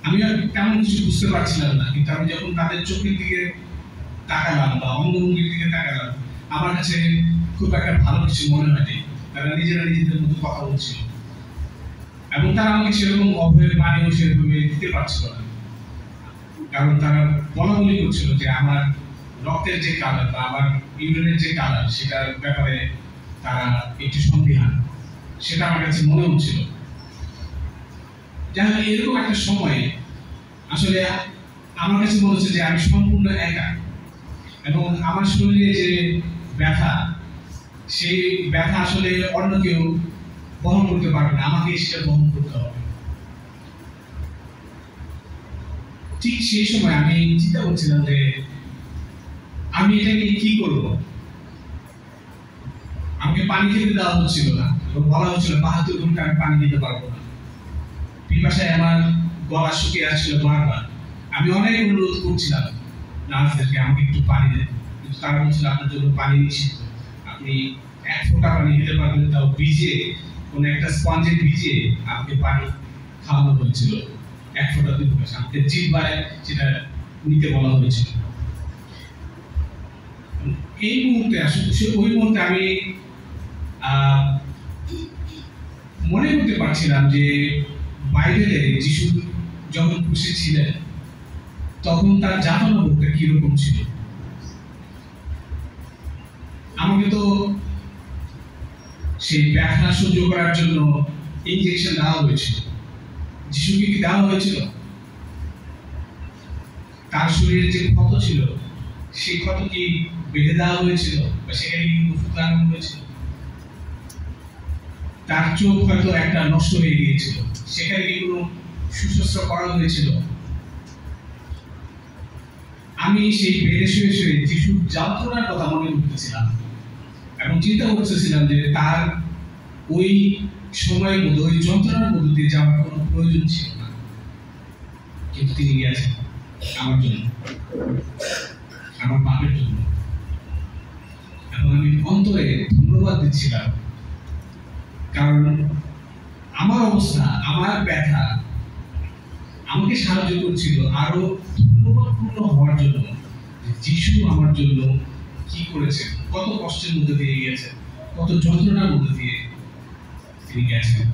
আমি আর তেমন কিছু বুঝতে পারছিলাম না, কিন্তু আমি যখন তাদের চোখের দিকে তাকালাম বা অঙ্গভঙ্গির দিকে তাকালাম, আমার কাছে খুব একটা ভালো কিছু মনে হয়নি। তারা নিজেরা নিজেদের মধ্যে কথা বলছিল এবং তারা আমাকে সেরকম অভয়ের পানিও সেরকম দিতে পারছিল না, কারণ তারা বলা বলি করছিল যে আমার রক্তের যে কালার বা আমার ইউরিনের যে কালার, সেটার ব্যাপারে তারা একটু সন্দিহান, সেটা আমার কাছে মনে হচ্ছিল। যাই হোক, এরকম একটা সময়ে আসলে আমার কাছে মনে হচ্ছে যে আমি সম্পূর্ণ একা, এবং আমার শরীরে যে ব্যথা, সেই ব্যথা আসলে অন্য কেউ বহন করতে পারবে না, আমাকে সেটা বহন করতে হবে। ঠিক সেই সময় আমি চিন্তা করছিলাম যে আমি এটা নিয়ে কি করব। আমাকে পানি খেতে দেওয়া হচ্ছিল না, এবং বলা হচ্ছিল 72 ঘন্টা আমি পানি দিতে পারবো না। পিপাসায় আমার গলা শুকিয়ে আসছিল বারবার। আমি অনেক অনুরোধ করছিলাম নার্সদেরকে, আমাকে একটু পানি দেন, কিন্তু তারা বলছিল আপনার জন্য পানি নিষিদ্ধ, আপনি 1 ফোঁটা পানি দিতে পারবেন, তাও ভিজিয়ে, কোনো একটা স্পঞ্জে ভিজিয়ে আমাকে পানি খাওয়ানো হয়েছিল। 1 ফোঁটা 2 ফোঁটা আমাকে জিহ্বায় সেটা নিতে বলা হয়েছিল। এই মুহূর্তে আসলে ওই মুহূর্তে আমি মনে করতে পারছিলাম যে বাইবেলে যিশু যখন খুশি ছিলেন, তখন তার যাতনাবোধটা কিরকম ছিল। আমাকে তো সেই ব্যথা সহ্য করার জন্য ইনজেকশন দেওয়া হয়েছিল। যিশুকে কি দেওয়া হয়েছিল? তার শরীরে যে ক্ষত ছিল, সেই ক্ষত কি বেঁধে দেওয়া হয়েছিল, বা সেখানে কি ওষুধ লাগানো হয়েছিল? তার চোখ হয়তো একটা নষ্ট হয়ে গিয়েছিল, সেখানে কি কোনো সুশস্ত্র করা হয়েছিল? আমি সেই বেডে শুয়ে শুয়ে যিশুর যাত্রার কথা মনে করতেছিলাম এবং চিন্তা করতেছিলাম যে তার ওই সময়ের মধ্যে, ওই যন্ত্রণার মধ্যে দিয়ে যাওয়ার কোনো প্রয়োজন ছিল না, কিন্তু তিনি গিয়েছেন আমার জন্য, আমার পাপের জন্য। এবং আমি অন্তরে ধন্যবাদ দিচ্ছিলাম, কারণ আমার অবস্থা, আমার ব্যথা আমাকে সাহায্য করছিল আরো ধন্যবাদপূর্ণ হওয়ার জন্য। যিশু আমার জন্য কি করেছেন, কত কষ্টের মধ্যে দিয়ে গিয়েছেন, কত যন্ত্রণার মধ্যে দিয়ে তিনি গেছেন।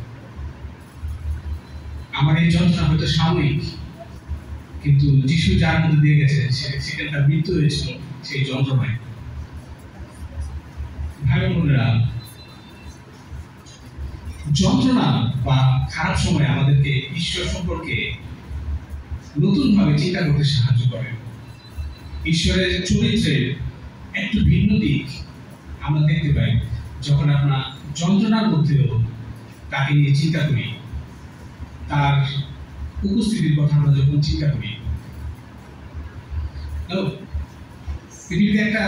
আমার এই যন্ত্রণা হয়তো সাময়িক, কিন্তু যিশু যার মধ্যে দিয়ে গেছে সেখানে তার মৃত্যু হয়েছিল সেই যন্ত্রণায়। ভাই বোনেরা, যন্ত্রণা বা খারাপ সময় আমাদেরকে ঈশ্বর সম্পর্কে নতুন ভাবে চিন্তা করতে সাহায্য করে। ঈশ্বরের চরিত্রের একটু ভিন্ন দিক আমরা দেখতে পাই যখন আমরা যন্ত্রণার মধ্যেও তাকে নিয়ে চিন্তা করি, তার উপস্থিতির কথা আমরা যখন চিন্তা করি। পৃথিবীতে একটা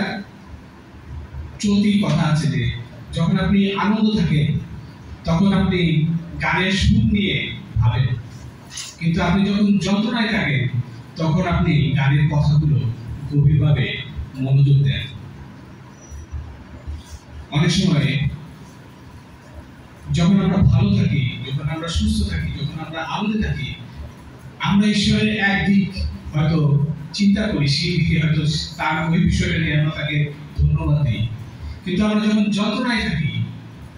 চলতি কথা আছে যে যখন আপনি আনন্দ থাকেন তখন আপনি গানের সুর নিয়ে ভাবেন, কিন্তু আপনি যখন যন্ত্রণায় থাকেন তখন আপনি গানের কথাগুলো গভীরভাবে মনোযোগ দেন। অনেক সময় যখন আমরা ভালো থাকি, যখন আমরা সুস্থ থাকি, যখন আমরা আনন্দে থাকি, আমরা ঈশ্বরের এক দিক হয়তো চিন্তা করি, সেই দিকে হয়তো তার ওই বিষয়টা নিয়ে আমরা তাকে ধন্যবাদ দিই। কিন্তু আমরা যখন যন্ত্রণায় থাকি,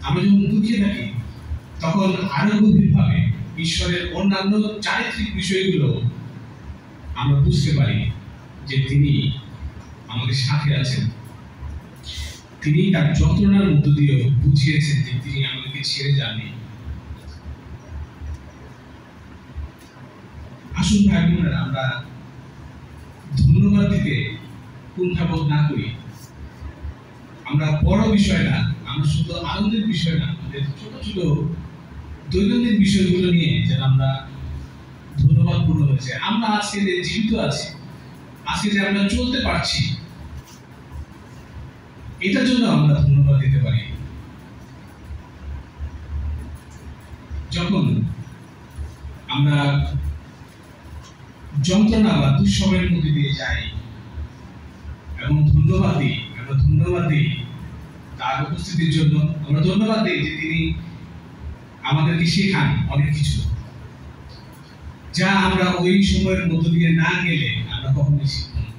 আমরা যখন দুঃখে থাকি, তখন আরো গভীরভাবে ঈশ্বরের অন্যান্য চারিত্রিক বিষয়গুলো আমরা বুঝতে পারি যে তিনি আমাদের সাথে আছেন। তিনি তার যন্ত্রণার মধ্য দিয়ে বুঝিয়েছেন যে তিনি আমাদেরকে ছেড়ে যাননি। আসুন ভাই বোনেরা, আমরা ধন্যবাদ দিতে কুণ্ঠাবোধ না করি। আমরা বড় বিষয় না, আমরা শুধু আনন্দের বিষয় না, আমাদের ছোট ছোট দৈনন্দিন বিষয়গুলো নিয়ে যেন আমরা ধন্যবাদ পূর্ণ হয়েছে। আমরা আজকে যে জীবিত আছি, আজকে যে আমরা চলতে পারছি, এটার জন্য আমরা ধন্যবাদ দিতে পারি। যখন আমরা যন্ত্রণা বা দুঃসময়ের মধ্যে দিয়ে যাই এবং আমরা ধন্যবাদ দিই তার উপস্থিতির জন্য। আমরা ধন্যবাদ দিই যে তিনি আমাদেরকে শেখান অনেক কিছু, যা আমরা ওই সময়ের মধ্য দিয়ে না গেলে আমরা কখনোই শিখব না।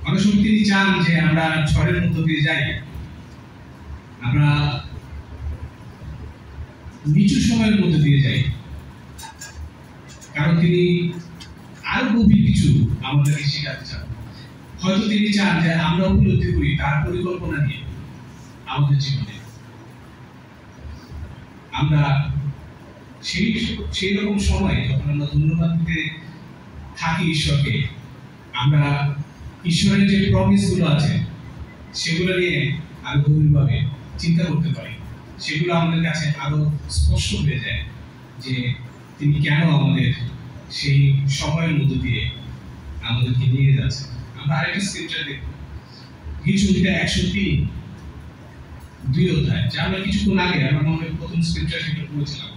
অনেক সময় তিনি চান যে আমরা ঝড়ের মধ্য দিয়ে যাই, আমরা নিচু সময়ের মধ্যে দিয়ে যাই, কারণ তিনি আরো গভীর কিছু আমাদেরকে শেখাতে চান। হয়তো তিনি চান যে আমরা উপলব্ধি করি তার পরিকল্পনা নিয়ে আমাদের জীবনে। আমরা সেই রকম সময় যখন আমরা ধন্যবাদ দিতে থাকি ঈশ্বরকে, আমরা ঈশ্বরের যে প্রমিস গুলো আছে সেগুলো নিয়ে আরো গভীরভাবে চিন্তা করতে পারি। সেগুলো আমাদের কাছে আরো স্পষ্ট হয়ে যায় যে তিনি কেন আমাদের সেই সময়ের মধ্য দিয়ে আমাদেরকে নিয়ে যাচ্ছে। আমরা আরেকটা স্ক্রিপচার দেখব, গীতসংহিতা 103 অধ্যায়, যা আমরা কিছুক্ষণ আগে আমরা মনে হয় প্রথম স্ক্রিপচার সেটা পড়েছিলাম।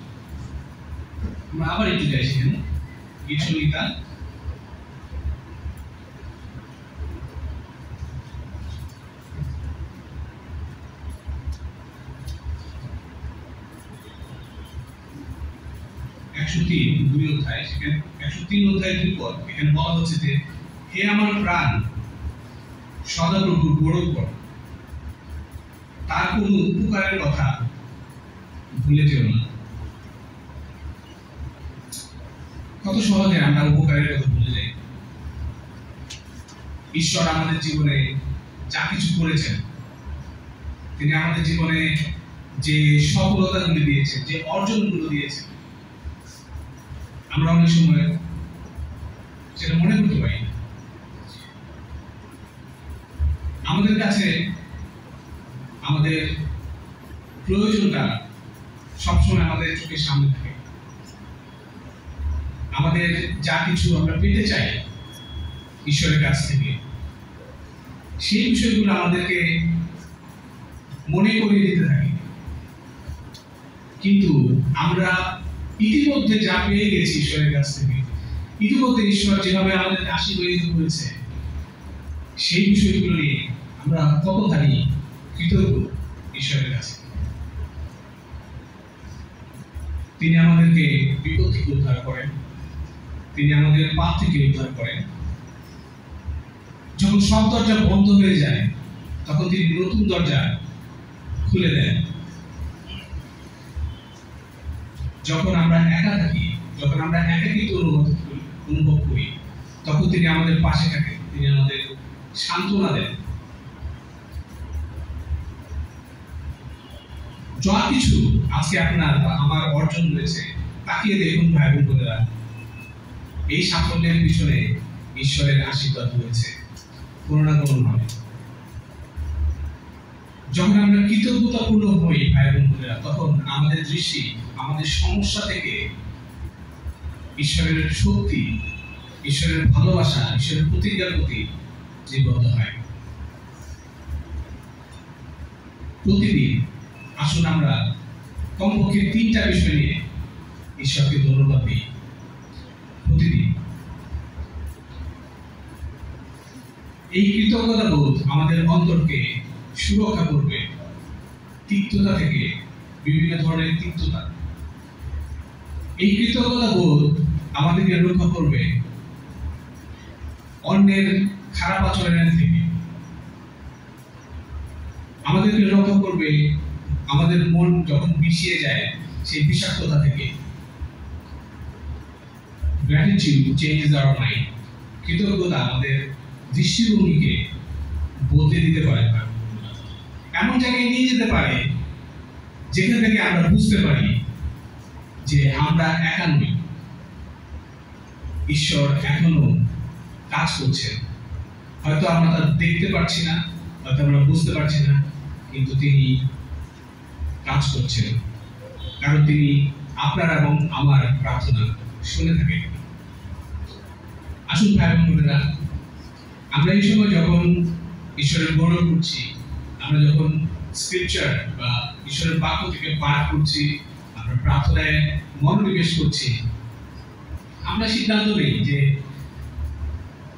আমরা আবার একটু যাই সেখানে। গীতসংহিতা 103 অধ্যায়, সেখানে 103 অধ্যায়ের 2 পদ। এখানে বলা হচ্ছে যে হে আমার প্রাণ, সদাপ্রভুর গৌরব কর, তার কোন উপকারের কথা ভুলে যেও না। কত সহজে আমরা উপকারের কথা ভুলে যাই। ঈশ্বর আমাদের জীবনে যা কিছু করেছেন, তিনি আমাদের জীবনে যে সফলতাগুলি দিয়েছেন, যে অর্জনগুলো দিয়েছেন, আমরা অনেক সময় সেটা মনে করতে পারি না। আমাদের কাছে আমাদের প্রয়োজনটা সবসময় আমাদের চোখের সামনে থাকে। আমাদের যা কিছু আমরা পেতে চাই ঈশ্বরের কাছ থেকে, সেই বিষয়গুলো আমাদেরকে মনে করিয়ে দিতে থাকে। কিন্তু আমরা ইতিমধ্যে যা পেয়ে গেছি ঈশ্বরের কাছ থেকে, ইতিমধ্যে ঈশ্বর যেভাবে আমাদের আশীর্বাদিত করেছে, সেই বিষয়গুলো নিয়ে আমরা কতখানি কৃতজ্ঞ ঈশ্বরের কাছে। তিনি আমাদেরকে বিপদ থেকে উদ্ধার করেন, তিনি আমাদের পাপ থেকে উদ্ধার করেন, যখন সব দরজা বন্ধ হয়ে যায় তখন তিনি নতুন দরজা খুলে দেন। যখন আমরা একা থাকি, যখন আমরা একাকিত্ব অনুভব করি, তখন তিনি আমাদের পাশে থাকেন, তিনি আমাদের সান্ত্বনা দেন। যা কিছু আজকে আপনার বা আমার অর্জন হয়েছে, তাকিয়ে দেখুন ভাই বোন বোনেরা, এই সাফল্যের পিছনে ঈশ্বরের আশীর্বাদ রয়েছে কোনো না কোনো ভাবে। যখন আমরা কৃতজ্ঞতাপূর্ণ হই ভাই বোন বোনেরা, তখন আমাদের দৃষ্টি আমাদের সমস্যা থেকে ঈশ্বরের শক্তি, ঈশ্বরের ভালোবাসা, ঈশ্বরের প্রতিজ্ঞার প্রতি জীবন্ত হয়। প্রতিদিন আসুন আমরা কমপক্ষে 3টা বিষয় নিয়ে ঈশ্বরকে ধন্যবাদ দিই প্রতিদিন। এই কৃতজ্ঞতা বোধ আমাদের অন্তরকে সুরক্ষা করবে তিক্ততা থেকে, বিভিন্ন ধরনের তিক্ততা। এই কৃতজ্ঞতা বোধ আমাদেরকে রক্ষা করবে অন্যের খারাপ আচরণের থেকে, আমাদেরকে রক্ষা করবে আমাদের মন যখন বিষিয়ে যায় সেই বিষাক্ততা থেকে। Gratitude changes our mind. কৃতজ্ঞতা আমাদের দৃষ্টিভঙ্গিকে বদলে দিতে পারে, এমন জায়গায় নিয়ে যেতে পারে যেখান থেকে আমরা বুঝতে পারি যে আমরা একা নই, ঈশ্বর এখনো কাজ করছেন। হয়তো আমরা তা দেখতে পাচ্ছি না, হয়তো আমরা বুঝতে পারছি না, কিন্তু তিনি কাজ করছেন, কারণ তিনি আপনার এবং আমার প্রার্থনা শুনে থাকেন। আসুন ভাই বোনেরা, আমরা এই সময় যখন ঈশ্বরের গৌরব করছি, আমরা যখন স্ক্রিপচার বা ঈশ্বরের বাক্য থেকে পাঠ করছি, আমরা প্রার্থনায় মনোনিবেশ করছি, আমরা সিদ্ধান্ত নেই যে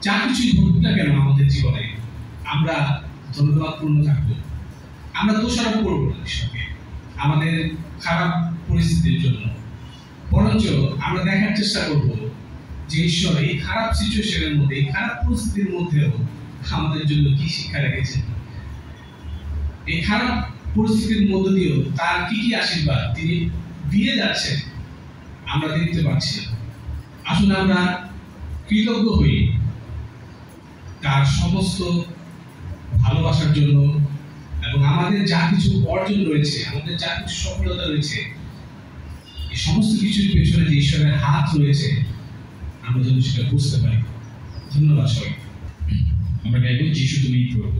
যা কিছুই ঘটুক না কেন আমাদের জীবনে আমরা ধন্যবাদপূর্ণ থাকবো। আমরা দোষারোপ করবো না ঈশ্বরকে আমাদের খারাপ পরিস্থিতির জন্য, বরঞ্চ আমরা দেখার চেষ্টা করব যে ঈশ্বর এই খারাপ সিচুয়েশনের মধ্যে, এই খারাপ পরিস্থিতির মধ্যেও আমাদের জন্য কি শিক্ষা রেখেছেন, এই খারাপ পরিস্থিতির মধ্য দিয়েও তার কি কি আশীর্বাদ তিনি দিয়ে যাচ্ছেন আমরা দেখতে পাচ্ছি। আসুন আমরা কৃতজ্ঞ হই তার সমস্ত ভালোবাসার জন্য, এবং আমাদের যা কিছু অর্জন রয়েছে, আমাদের যা কিছু সফলতা রয়েছে, এই সমস্ত কিছুর পেছনে যে ঈশ্বরের হাত রয়েছে আমরা যেন সেটা বুঝতে পারি। ধন্যবাদ সবাই। আমরা গাইব যিশু তুমি প্রভু।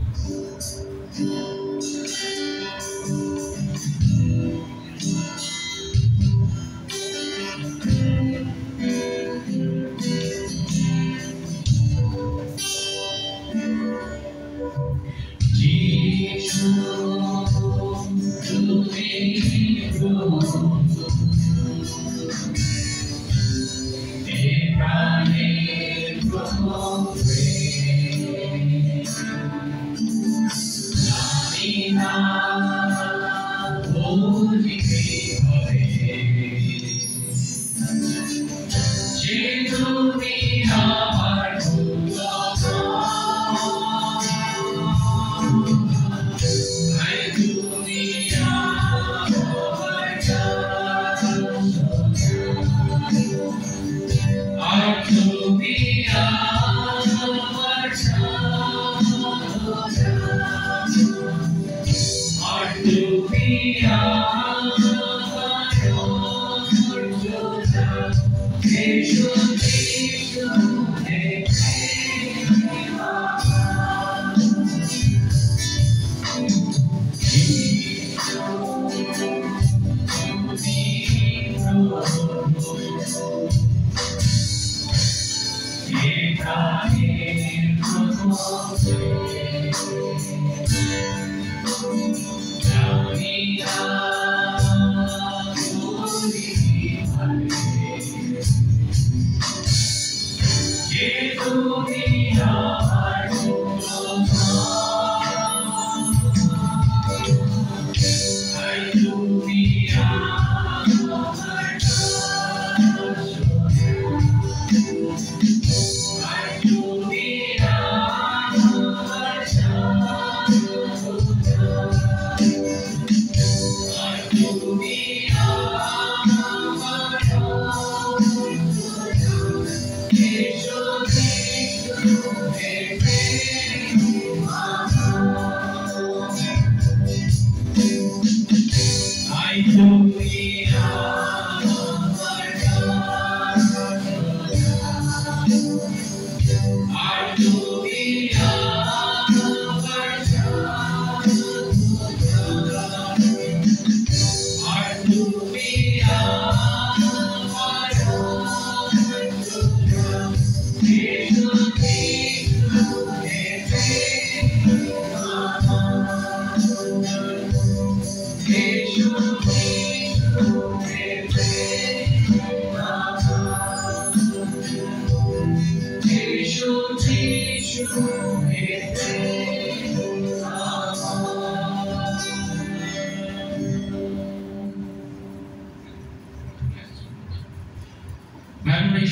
এই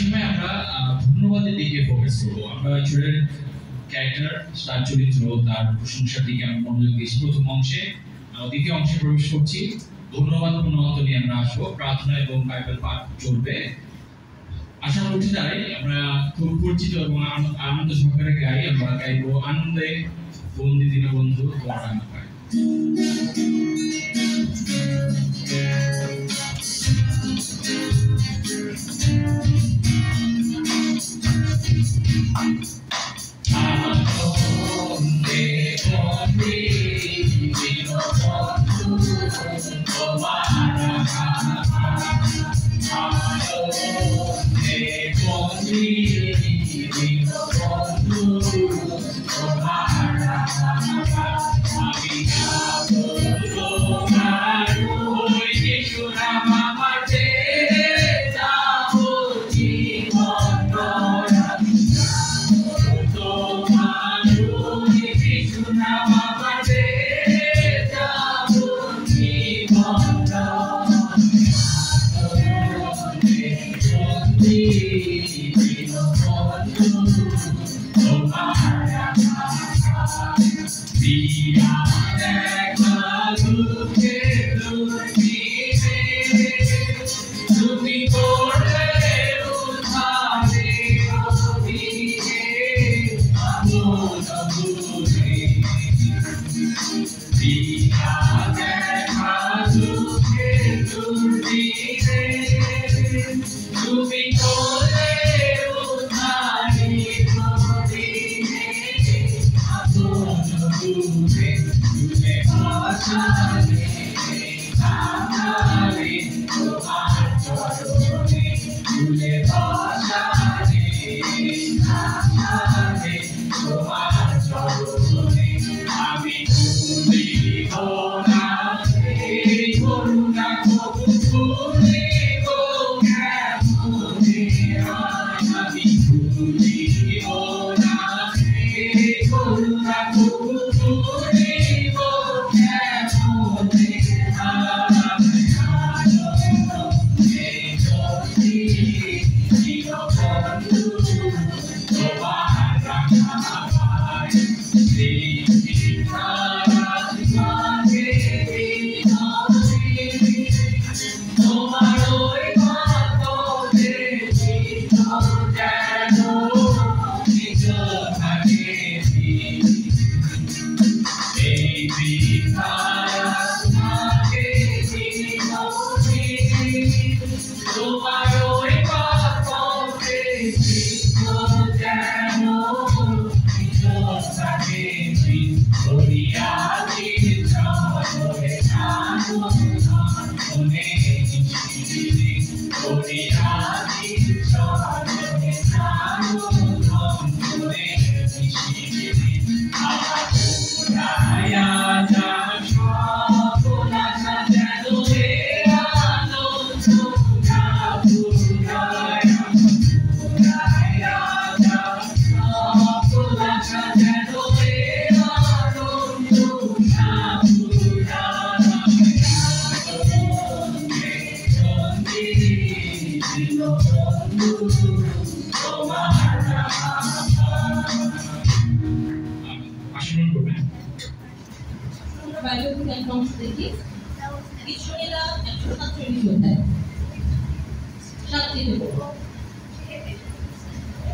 সময় আমরা ধন্যবাদের দিকে ফোকাস করবো। আমরা চুরের ক্যারেক্টার, তার চরিত্র, তার প্রশংসার দিকে আমরা মনোযোগ দিয়েছি প্রথম অংশে। দ্বিতীয় অংশে প্রবেশ করছি, ধন্যবাদ পূর্ণান্ত নিয়ে আমরা আসবো, প্রার্থনা এবং বাইবেল পাঠ চলবে। আশা করছি তাই আমরা খুব পরিচিত এবং আনন্দ সহকারে গাই। আমরা গাইবো আনন্দে বন্দি দীনবন্ধু তোমার রান্না পাই।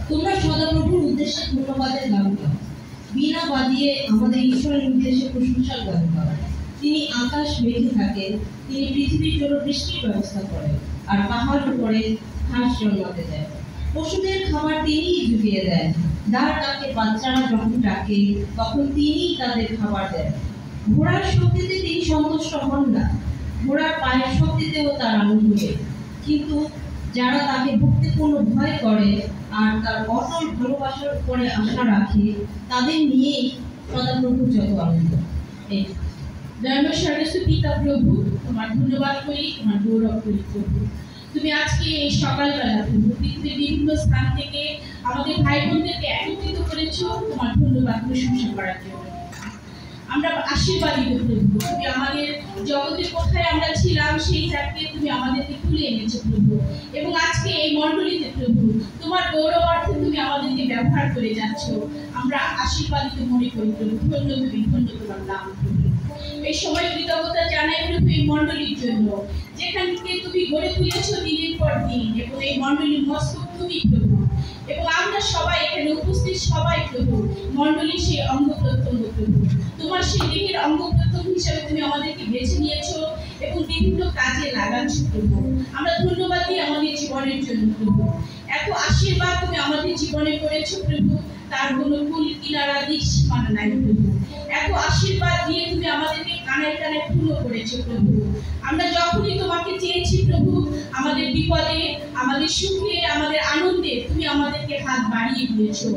তোমরা সদাপ্রভুর উদ্দেশ্যে ধন্যবাদের গান গাও, বীণা বাজিয়ে আমাদের ঈশ্বরের উদ্দেশ্যে প্রশংসার গান গাও। তিনি আকাশ মেঘে থাকেন, তিনি পৃথিবীর জন্য বৃষ্টির ব্যবস্থা করেন, আর পাহাড় উপরে ঘাস জন্মাতে দেন। পশুদের খাবার তিনিই জুগিয়ে দেন, দ্বার কাছে বাচ্চারা যখন ডাকে তখন তিনিই তাদের খাবার দেন। ঘোড়ার শক্তিতে তিনি সন্তুষ্ট হন না, ঘোড়ার পায়ের শক্তিতেও তার আনন্দ নেই, কিন্তু যারা তাকে ভক্তিপূর্ণ ভয় করে আর তার অটল ভালোবাসার উপরে আশা রাখে তাদের নিয়েই সদাপ্রভুর যত আনন্দ। জন্মস্বরস্ব পিতা প্রভু, তোমার ধন্যবাদ করি, তোমার গৌরব করি প্রভু। তুমি আজকে এই সকালবেলা প্রভু পৃথিবীর বিভিন্ন স্থান থেকে আমাদের ভাই বোনদেরকে একত্রিত করেছো তোমার ধন্যবাদ প্রশংসা করার জন্য। আমরা আশীর্বাদিত প্রভু, তুমি আমাদের জগতের কোথায় আমরা ছিলাম সেই জায়গায় তুমি আমাদেরকে তুলে এনেছো প্রভু, এবং আজকে এই মণ্ডলীতে প্রভু তোমার গৌরবার্থে তুমি আমাদেরকে ব্যবহার করে যাচ্ছ। আমরা আশীর্বাদিত মনে করি প্রভু। ধন্য তুমি, ধন্য তোমার নাম প্রভু। এই সময় কৃতজ্ঞতা জানাই প্রভু এই মণ্ডলীর জন্য, যেখানকে তুমি গড়ে তুলেছো দিনের পর দিন, এবং এই মণ্ডলীর মস্তক তুমি প্রভু, এবং আমরা সবাই এখানে উপস্থিত সবাই প্রভু মণ্ডলীর সেই অঙ্গ প্রত্যঙ্গ প্রভু। তোমার সেই দেহের অঙ্গ প্রত্যঙ্গ হিসাবে তুমি আমাদেরকে বেছে নিয়েছো এবং বিভিন্ন কাজে লাগাচ্ছ প্রভু। আমরা ধন্যবাদ দিই আমাদের জীবনের জন্য প্রভু। এত আশীর্বাদ তুমি আমাদের জীবনে করেছো প্রভু, তার কোনো কুল কিনারা দিক সীমানা নাই প্রভু। এত আশীর্বাদ দিয়ে তুমি আমাদেরকে কানায় কানায় পূর্ণ করেছো প্রভু। আমরা যখনই তোমাকে চেয়েছি প্রভু, আমাদের বিপদে, আমাদের সুখে, আমাদের আনন্দে তুমি আমাদেরকে হাত বাড়িয়ে দিয়েছো,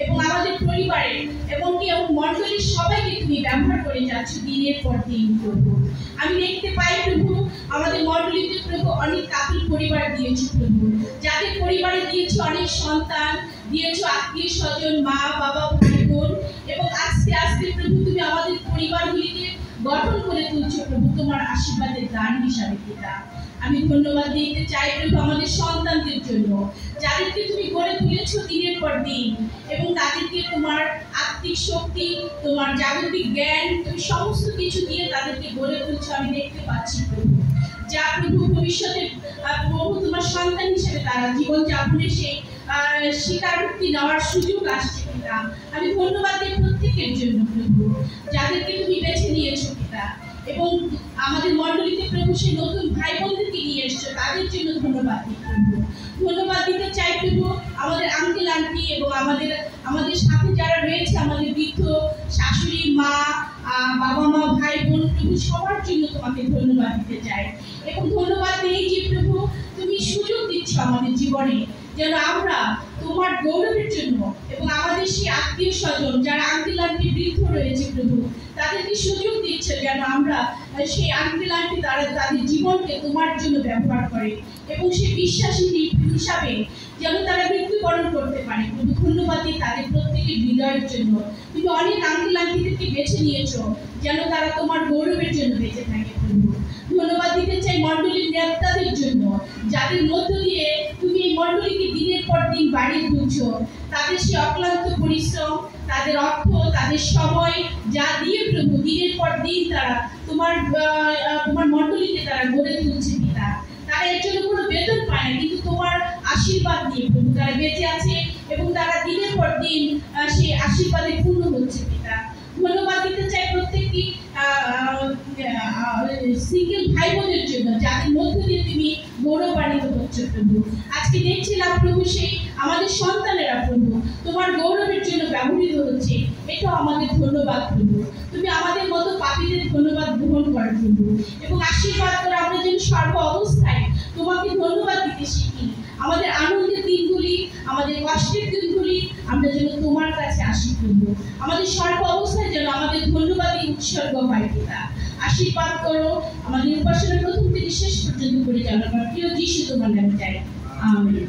এবং আমাদের পরিবারে এবং মণ্ডলীর সবাইকে তুমি ব্যবহার করে যাচ্ছ দিনের পর দিন প্রভু। আমি দেখতে পাই প্রভু আমাদের মণ্ডলীতে প্রভু অনেক কাপিল পরিবার দিয়েছো প্রভু, যাদের পরিবারে দিয়েছো অনেক সন্তান, দিয়েছো আত্মীয় স্বজন, মা বাবা ভাই বোন, এবং আস্তে আস্তে প্রভু তুমি আমাদের পরিবারগুলিকে গঠন করে তুলছো প্রভু তোমার আশীর্বাদের দান হিসাবে পিতা। আমি ধন্যবাদ দিতে চাই প্রভু আমাদের সন্তানদের জন্য, যাদেরকে তুমি গড়ে তুলেছো দিনের পর দিন, এবং তাদেরকে তোমার আত্মিক শক্তি, তোমার জাগতিক জ্ঞান, তুমি সমস্ত কিছু দিয়ে তাদেরকে গড়ে তুলছো। আমি দেখতে পাচ্ছি প্রভু যা প্রভু ভবিষ্যতে প্রভু তোমার সন্তান হিসেবে তারা জীবন যাপনের সেই স্বীকারোক্তি নেওয়ার সুযোগ আসছে পিতা। আমি ধন্যবাদ দিই প্রত্যেকের জন্য প্রভু, যাদেরকে তুমি বেছে নিয়েছো পিতা, এবং আমাদের মণ্ডলীতে প্রভু সেই নতুন ভাই বোনদেরকে নিয়ে এসছো, তাদের জন্য ধন্যবাদ দিই প্রভু। ধন্যবাদ দিতে চাই প্রভু আমাদের আঙ্কেল আন্টি এবং আমাদের সাথে যারা রয়েছে, আমাদের বৃদ্ধ শাশুড়ি মা, বাবা মা, ভাই বোন প্রভু, সবার জন্য তোমাকে ধন্যবাদ দিতে চাই। এবং ধন্যবাদ দিই যে প্রভু তুমি সুযোগ দিচ্ছ আমাদের জীবনে, যেন আমরা তোমার গৌরবের জন্য, এবং আমাদের সেই আত্মীয় স্বজন যারা আঙ্কেল আন্টি বৃদ্ধ রয়েছে প্রভু, তাদেরকে সুযোগ দিচ্ছে যেন আমরা সেই আঙ্কেল আন্টি তারা তাদের জীবনকে তোমার জন্য ব্যবহার করে, এবং সেই বিশ্বাসী হিসাবে যেন তারা মৃত্যুবরণ করতে পারে প্রভু। ধন্যবাদ দিই তাদের প্রত্যেকের হৃদয়ের জন্য। তুমি অনেক আঙ্কেল আন্টিদেরকে বেছে নিয়েছো যেন তারা তোমার গৌরবের জন্য বেঁচে থাকে প্রভু। ধন্যবাদ দিতে চাই মণ্ডলীর নেতাদের জন্য, যাদের মধ্য দিয়ে তুমি এই মণ্ডলীকে দিনের পর দিন বাড়িয়ে তুলছো। তাদের সেই অক্লান্ত পরিশ্রম, তাদের অর্থ, তাদের সময় যা দিয়ে প্রভু দিনের পর দিন তারা তোমার মণ্ডলীকে তারা গড়ে তুলছে পিতা। তারা এর জন্য কোনো বেতন পায় না, কিন্তু তোমার আশীর্বাদ নিয়ে প্রভু তারা বেঁচে আছে, এবং তারা দিনের পর দিন সেই আশীর্বাদে পূর্ণ হচ্ছে পিতা। ধন্যবাদ দিতে চাই প্রত্যেকটি সিঙ্গেল ভাই বোনের জন্য, যাদের মধ্য দিয়ে তুমি গৌরবান্বিত হচ্ছে প্রভু। আজকে দেখছিলাম প্রভু সেই আমাদের সন্তানেরা প্রভু তোমার গৌরবের জন্য ব্যবহৃত হচ্ছে, এটাও আমাদের ধন্যবাদ প্রভু। তুমি আমাদের মতো পাপীদের ধন্যবাদ গ্রহণ করো প্রভু, এবং আশীর্বাদ করে আমরা যেন সর্ব অবস্থায় তোমাকে ধন্যবাদ দিতে শিখি। আমাদের আনন্দের দিনগুলি, আমাদের কষ্টের দিনগুলি আমরা যেন তোমার কাছে আসি প্রভু। আমাদের সর্ব অবস্থায় যেন আমাদের ধন্যবাদই উৎসর্গ হয় পিতা। আশীর্বাদ করো আমাদের উপাসনা প্রথম থেকে শেষ পর্যন্ত করে যাও। আমার প্রিয় যিশু তোমার নামে চাই, আমেন।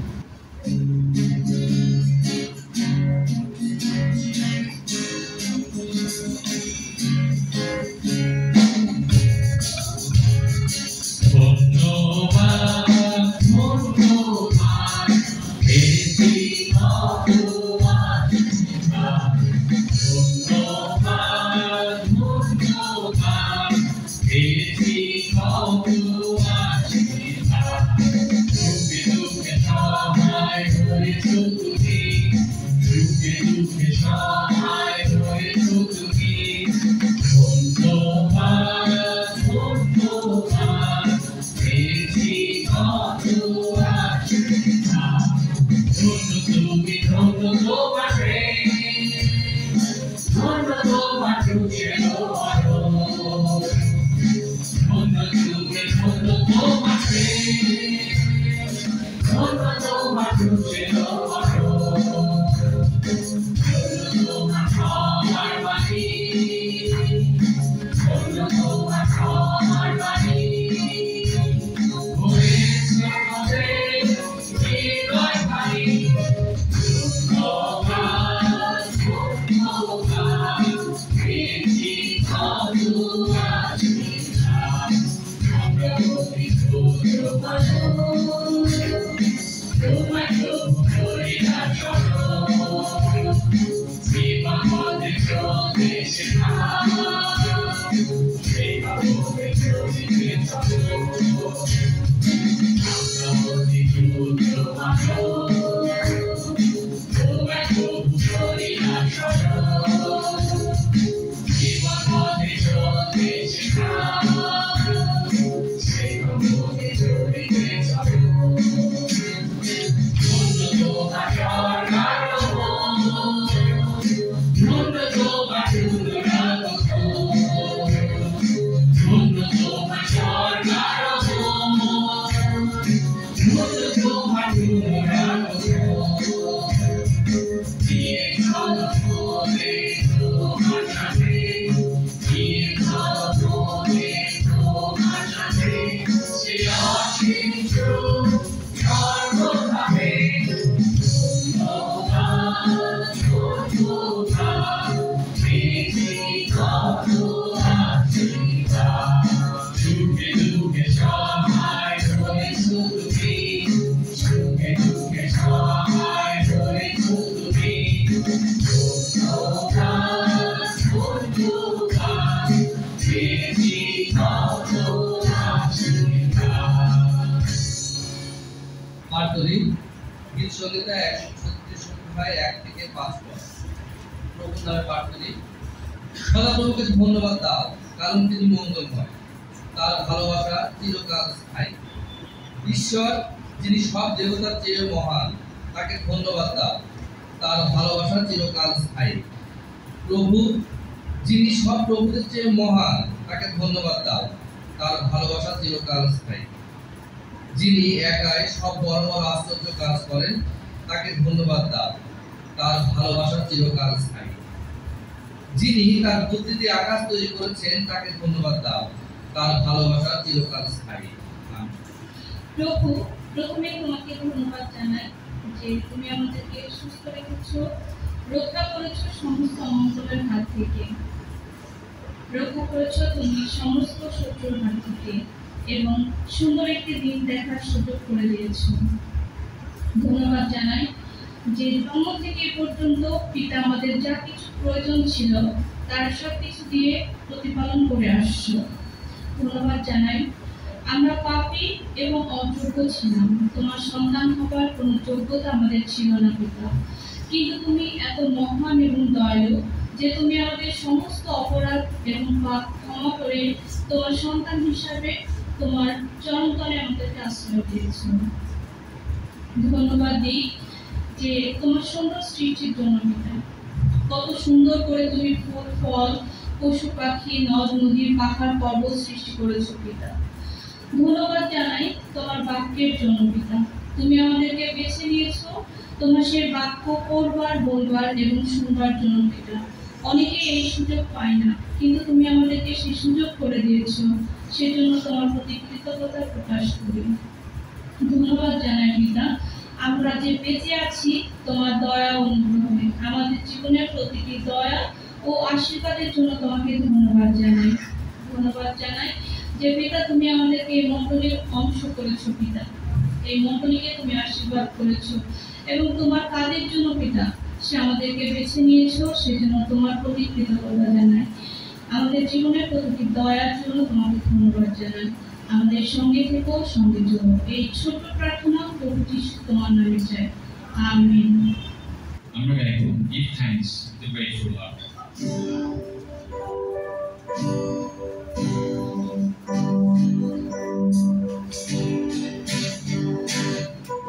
Hallelujah. মাধুরী গীত সঙ্গীতা 136 সংখ্যায় 1 থেকে 5 পদ। প্রভু নামে পাঠ করি। সদাপ্রভুকে ধন্যবাদ দাও, কারণ তিনি মঙ্গলময়, তার ভালোবাসা চিরকাল স্থায়ী। ঈশ্বর যিনি সব দেবতার চেয়ে মহান, তাকে ধন্যবাদ দাও, তার ভালোবাসা চিরকাল স্থায়ী। প্রভু যিনি সব প্রভুদের চেয়ে মহান, তাকে ধন্যবাদ দাও, তার ভালোবাসা চিরকাল স্থায়ী। যিনি একাই সব বড় বড় আশ্চর্য কাজ করেন, তাকে ধন্যবাদ দাও, তার ভালোবাসা চিরকাল স্থায়ী। যিনি তার বুদ্ধিতে আকাশ তৈরি করেছেন, তাকে ধন্যবাদ দাও, তার ভালোবাসা চিরকাল স্থায়ী। প্রভু, প্রথমে তোমাকে ধন্যবাদ জানাই যে তুমি আমাদেরকে সুস্থ রেখেছো, রক্ষা করেছো সমস্ত অমঙ্গলের হাত থেকে, রক্ষা করেছো তুমি সমস্ত শত্রুর হাত থেকে, এবং সুন্দর একটি দিন দেখার সুযোগ করে দিয়েছো। ধন্যবাদ জানাই যে জন্ম থেকে এ পর্যন্ত পিতা আমাদের যা কিছু প্রয়োজন ছিল তার সব কিছু দিয়ে প্রতিপালন করে আসছো। ধন্যবাদ জানাই আমরা পাপী এবং অযোগ্য ছিলাম, তোমার সন্তান হবার কোনো যোগ্যতা আমাদের ছিল না পিতা, কিন্তু তুমি এত মহান এবং দয়ালু যে তুমি আমাদের সমস্ত অপরাধ এবং পাপ ক্ষমা করে তোমার সন্তান হিসাবে তোমার চরণতলে আমাদেরকে আশ্রয় দিয়েছ। ধন্যবাদ দিই যে তোমার সুন্দর সৃষ্টির জন্য পিতা, কত সুন্দর করে তুমি ফুল ফল পশু পাখি নদ নদী পাহাড় পর্বত সৃষ্টি করেছো পিতা। ধন্যবাদ জানাই তোমার বাক্যের জন্য পিতা, তুমি আমাদেরকে বেছে নিয়েছো তোমার সেই বাক্য পড়বার বলবার এবং শুনবার জন্য পিতা। অনেকে এই সুযোগ পায় না, কিন্তু তুমি আমাদেরকে সেই সুযোগ করে দিয়েছো, সেজন্য তোমার প্রতি কৃতজ্ঞতা প্রকাশ করি। ধন্যবাদ জানাই পিতা, আমরা যে বেঁচে আছি তোমার দয়া অনুগ্রহে, আমাদের জীবনের প্রতিটি দয়া ও আশীর্বাদের জন্য তোমাকে ধন্যবাদ জানাই। ধন্যবাদ জানাই যে পিতা তুমি আমাদেরকে এই মণ্ডলীর অংশ করেছো পিতা, এই মণ্ডলীকে তুমি আশীর্বাদ করেছো এবং তোমার কাজের জন্য পিতা সে আমাদেরকে বেছে নিয়েছো, সেজন্য তোমার প্রতি কৃতজ্ঞতা জানাই। আমাদের জীবনের প্রতিটি দয়ার জন্য তোমাকে ধন্যবাদ জানাই। আমাদের সঙ্গে থেকো, সঙ্গে চলো। এই ছোট প্রার্থনা প্রভু যিশু তোমার নামে চাই, আমিন। আমরা গাইব Give Thanks, the Grateful Lord.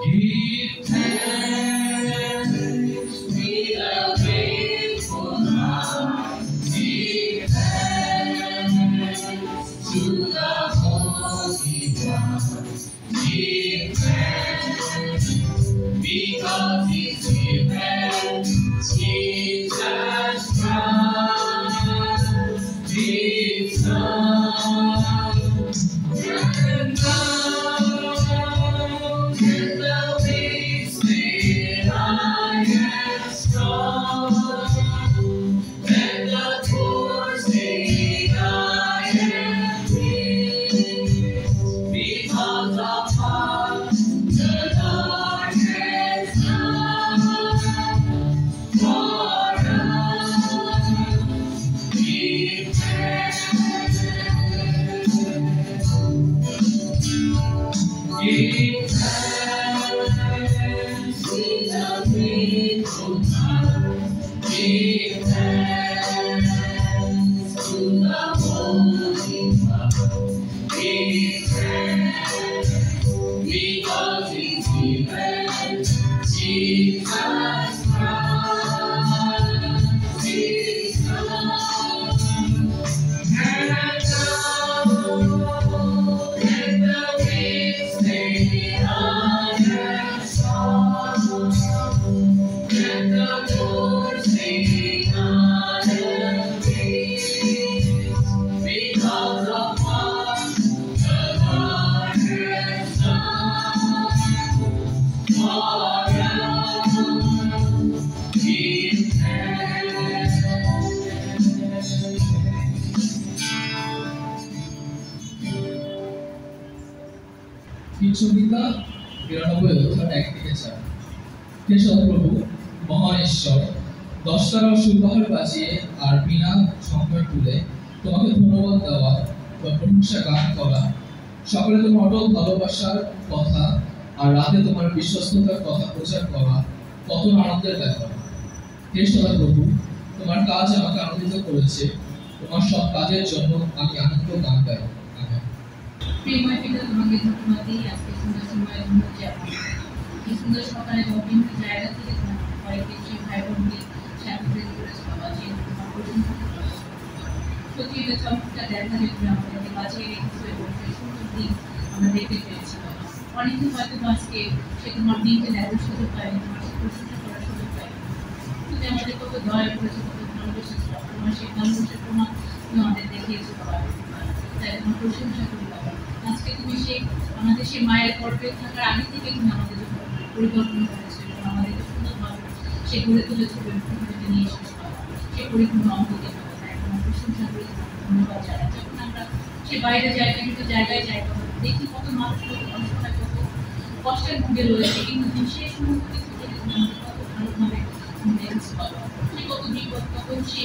Give thanks, be the grateful Lord. Give thanks to the Holy One. Give thanks because He's given Jesus Christ, His Son. And now in the weeks that I am strong, and the poor say I সংহিতা ৯২ অধ্যায় ১ থেকে ৪। হে সদাপ্রভু মহান ঈশ্বর, ১০ টাকা সুরবাহার বাজিয়ে আর বিনা সংখ্যার তুলে তোমাকে ধন্যবাদ দেওয়া বা প্রশংসা গান করা, সকালে তোমার অটল ভালোবাসার কথা আর রাতে তোমার বিশ্বস্ততার কথা প্রচার করা কত আনন্দের ব্যাপার। হে সদাপ্রভু, তোমার কাজ আমাকে আনন্দিত করেছে, তোমার সব কাজের জন্য আমি আনন্দ গান গাই। প্রিয়ময় পিতা, তোমাকে ধন্যবাদ দিই আজকে সুন্দর সময় ধন্যবাদ এই সুন্দর সকালে বিভিন্ন জায়গা থেকে তোমার কয়েকটি ভাই বোনকে সাহায্য করেছে বাবা, যে তোমার প্রশংসা সত্যি চমৎকার দেখা যেগুলো আমাদেরকে বাঁচিয়ে রেখেছে এবং সেই সুন্দর দিন আমরা দেখতে পেরেছি বাবা। অনেকে হয়তো আজকে সে তোমার দিনকে দেখার সুযোগ পায়নি, তোমার প্রশংসা করার সুযোগ পায়নি। তুমি আমাদের কত দয়া করেছো, কত ভালোবেসেছো, তোমার সেই ভালোবাসার প্রমাণ তুমি আমাদের দেখিয়েছো বাবা। তাই তোমার প্রশংসা করি বাবা। আজকে তুমি সেই আমাদের সেই মায়ের গর্ভে থাকার আগে থেকে তুমি আমাদের জন্য পরিকল্পনা করেছো এবং আমাদেরকে সুন্দরভাবে সে গড়ে তুলেছো এবং নিয়ে এসেছো বাবা। সে পরিপূর্ণ অঙ্গকে বাবা, তাই তোমার প্রশংসা করি, ধন্যবাদ জানাই। যখন আমরা সে বাইরে জায়গায় কিন্তু জায়গায় যাইতে হবে, দেখি কত মানুষ অনেক সময় কত কষ্টের মুখে রয়েছে, কিন্তু সেই সমস্ত কিছু থেকে তুমি আমাদের কত ভালোভাবে দেখেছো বাবা। সে কত বিপদ, কত সে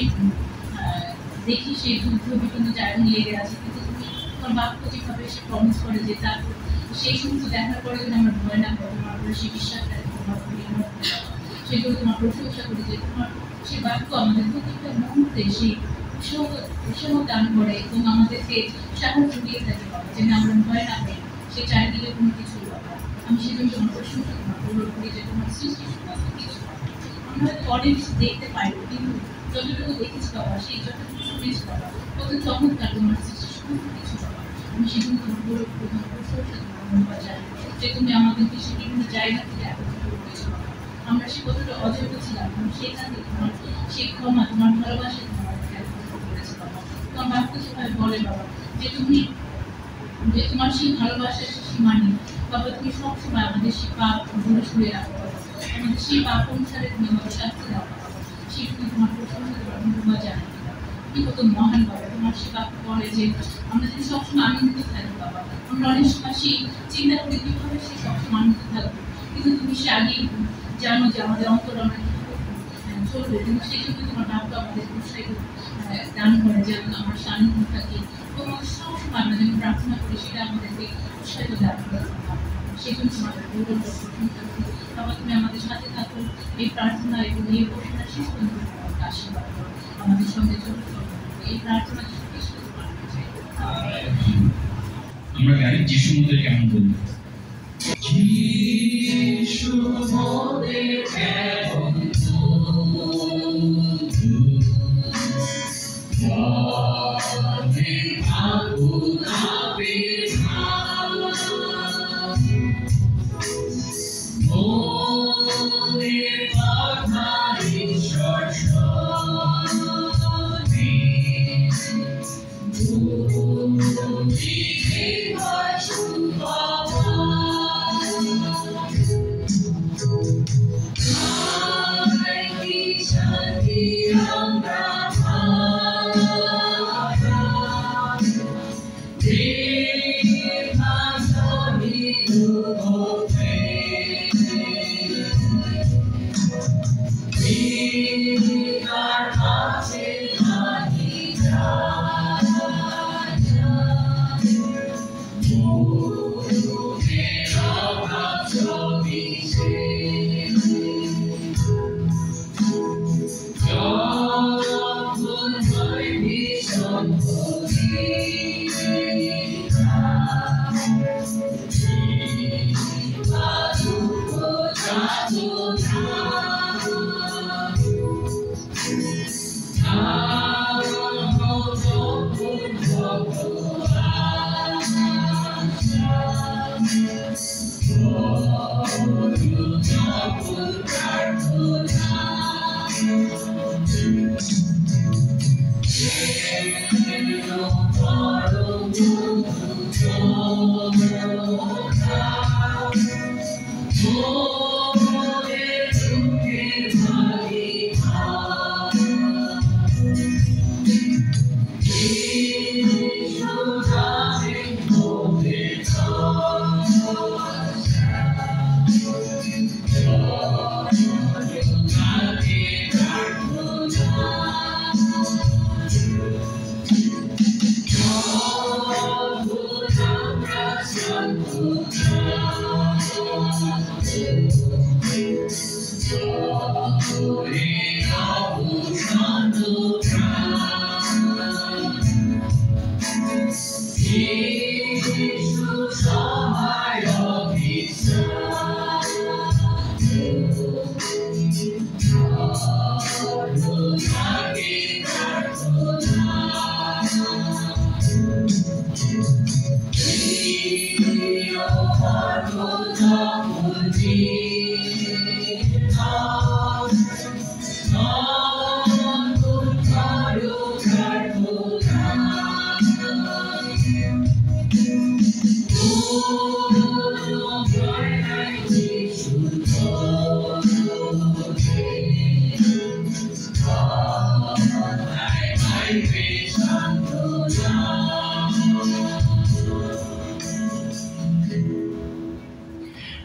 দেখি সেই যুদ্ধ বিভিন্ন জায়গায় লেগে আছে, কিন্তু তুমি তোমার বাক্য যেভাবে সে প্রমিস করে যে তার সেই সমস্ত দেখার পরে যদি আমরা ভয় না করি, তোমার উপরে সেই বিশ্বাস রাখি, তোমার সেগুলো তোমার প্রশংসা করি যে তোমার সে বাক্য আমাদের প্রত্যেকটা মুহূর্তে সেই উৎসাহ দান করে এবং আমাদেরকে সাহস জুগিয়ে থাকে বাবা, যেন আমরা ভয় না পাই সে চারিদিকে কোনো কিছু বাবা। আমি সেজন্য তোমার প্রশংসা তোমার গৌরব করি যে তোমার সৃষ্টি সমস্ত কিছু আমরা হয়তো অনেক কিছু দেখতে পাই, কিন্তু যতটুকু দেখেছি বাবা, সেই যতটুকু শুনেছি বাবা, কত চমৎকার তোমার সৃষ্টি সমস্ত কিছু বাবা। আমি সেজন্য তোমার গৌরব করি, তোমার প্রশংসা তোমার ধন্যবাদ জানাই যে তুমি আমাদেরকে সে বিভিন্ন জায়গা থেকে একত্রিত করেছো বাবা। আমরা সে কতটা অযোগ্য ছিলাম, সেখান থেকে তোমার সেই ক্ষমা, তোমার ভালোবাসা তোমাদেরকে একত্রিত করেছে বাবা। তোমার বাক্য যেভাবে বলে বাবা যে তুমি যে তোমার সেই ভালোবাসার সে সীমা নেই বাবা, তুমি সবসময় আমাদের সেই পাপ দূরে সরিয়ে রাখো বাবা, আমাদের সেই পাপ অনুসারে তুমি আমাদের শাস্তি দাও বাবা। সেই তুমি তোমার প্রশংসা তোমার ধন্যবাদ জানাই বাবা। তুমি কত মহান বাবা, তোমার সে বাক্য বলে যে আমরা যদি সবসময় আনন্দিত থাকি বাবা, আমরা অনেক সময় সেই চিন্তা করি কিভাবে সে সবসময় আনন্দিত থাকবো, কিন্তু তুমি সে আগেই জানো যে আমাদের অন্তর আমরা চলবে, কিন্তু সেই জন্য তোমার বাক্য আমাদের উৎসাহিত দান করে যে আমরা আনন্দ থাকি এবং সবসময় আমরা যখন প্রার্থনা করি সেটা আমাদেরকে উৎসাহিত দান করে সেই জন্য আমাদের গৌরব প্রশংসা করি বাবা। তুমি আমাদের সাথে থাকো এই প্রার্থনা এবং এই ঘোষণা শেষ পর্যন্ত আমাকে আশীর্বাদ করো, আমাদের সঙ্গে চলে চলো এই প্রার্থনা আমরা গাই যিশু মোদের কেমন বলবো। যিশু মোদের কেমন Oh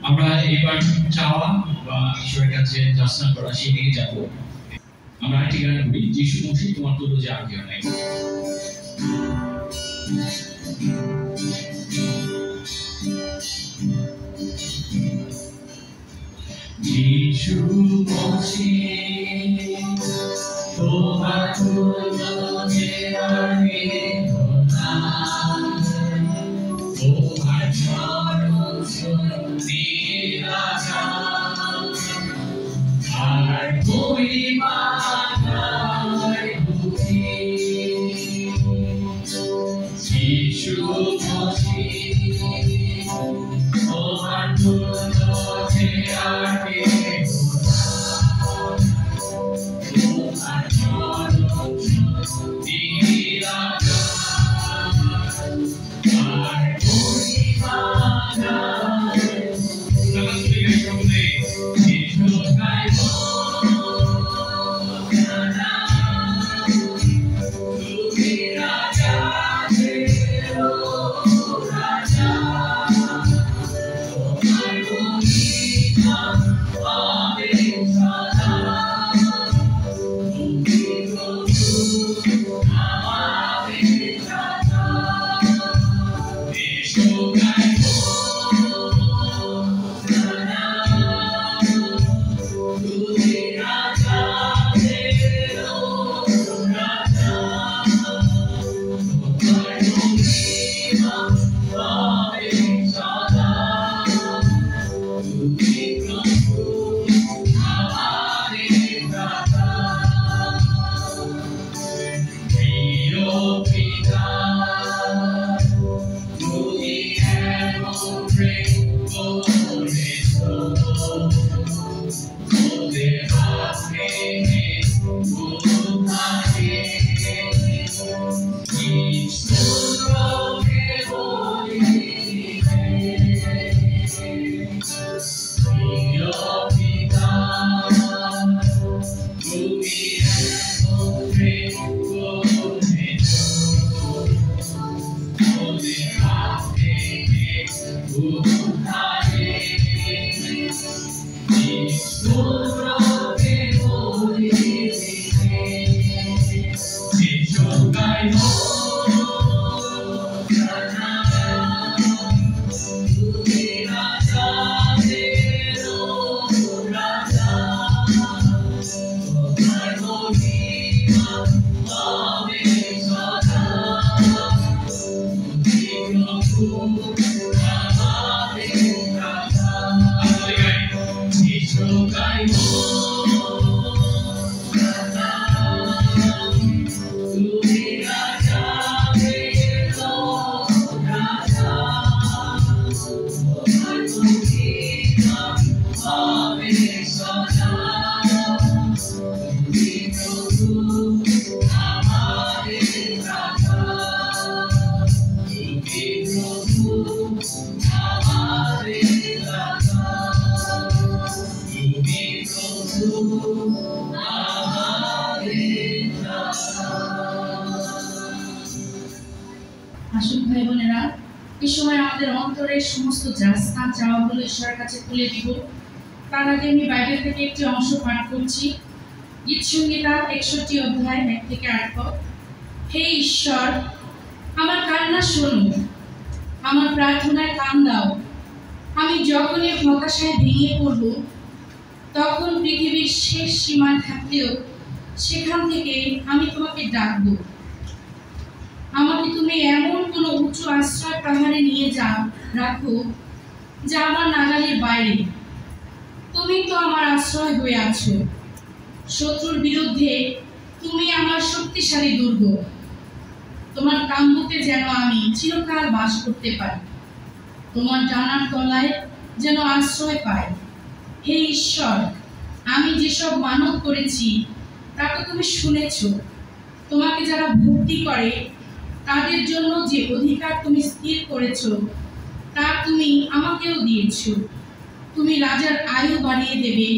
আমরা এবার চাওয়া বা ঈশ্বরের কাছে যাচনা করা সেদিকে যাব। আমরা একটি গান করি, যিশু মসিহ তোমার তো যে আর কেউ নাই। যিশু মসিহ তোমার তো যে আর কেউ নাই, তোমার চরণ শক্তি রাজা আর মহিমা নাই বুঝি। যিশু মসিহ তোমার তুল্য যে আর কেউ নাই, তোমার চরণ শক্তি রাজা আর মহিমা নাই। যিশু গাইব গানা, তুমি রাজা দেও রাজা, তোমার মহিমা পাবে সদা। তুমি প্রভু আমাদের রাজা, যিশু গাইব গানা, তুমি রাজা দেও রাজা, তোমার মহিমা পাবে সদা। তুমি প্রভু আমাদের রাজা। প্রিয় পিতা, তুমি এমন প্রেম করেছ, তোদের হাতে কোথায় ঈশ্বরকে বলিবে। প্রিয় পিতা, তুমি এমন প্রেম করেছ, তোদের হাতে কোথায় ঈশ্বরকে বলিবে। যিশু গাইব গানা, তুমি রাজা দেও রাজা, তোমার মহিমা পাবে সদা। তুমি প্রভু আমাদের রাজা। যিশু গাইব গানা, তুমি রাজা দেও আসুন ভাই বোনেরা, এই সময় আমাদের অন্তরের সমস্ত যাচনা চাওয়াগুলো ঈশ্বরের কাছে তুলে দিব। তার আগে আমি বাইবেল থেকে একটি অংশ পাঠ করছি। গীত সংহিতা 61 অধ্যায় 1 থেকে 8 পদ। হে ঈশ্বর, আমার কান্না শোনো, আমার প্রার্থনায় কান দাও। আমি যখনই হতাশায় ভেঙে পড়ব, তখন পৃথিবীর শেষ সীমায় থাকলেও সেখান থেকে আমি তোমাকে ডাকবো। আমাকে তুমি এমন কোনো উঁচু আশ্রয় পাহাড়ে নিয়ে রাখো যা আমার নাগালের বাইরে। তুমি তো আমার আশ্রয় হয়ে আছো। শত্রুর বিরুদ্ধে তুমি আমার শক্তিশালী দুর্গ। তোমার কাম্বুকে যেন আমি চিরকাল বাস করতে পারি, তোমার ডানার তলায় যেন আশ্রয় পাই। হে ঈশ্বর, আমি যেসব মানত করেছি তা তো তুমি শুনেছ। তোমাকে যারা ভক্তি করে তাদের জন্য যে অধিকার তুমি স্থির করেছ তা তুমি আমাকেও দিয়েছ। তুমি রাজার আয়ু বাড়িয়ে দেবে,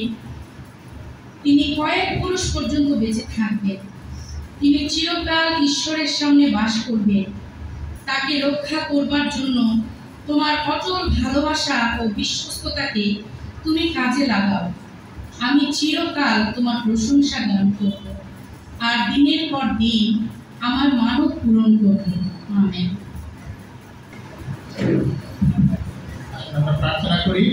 তিনি কয়েক পুরুষ পর্যন্ত বেঁচে থাকবেন। তিনি চিরকাল ঈশ্বরের সামনে বাস করবেন। তাকে রক্ষা করবার জন্য তোমার অটল ভালোবাসা ও বিশ্বস্ততাকে তুমি কাজে লাগাও। আমি চিরকাল তোমার প্রশংসা গান করব, আর দিনের পর দিন আমার মানত পূরণ করব। আমেন। আমরা প্রার্থনা করি।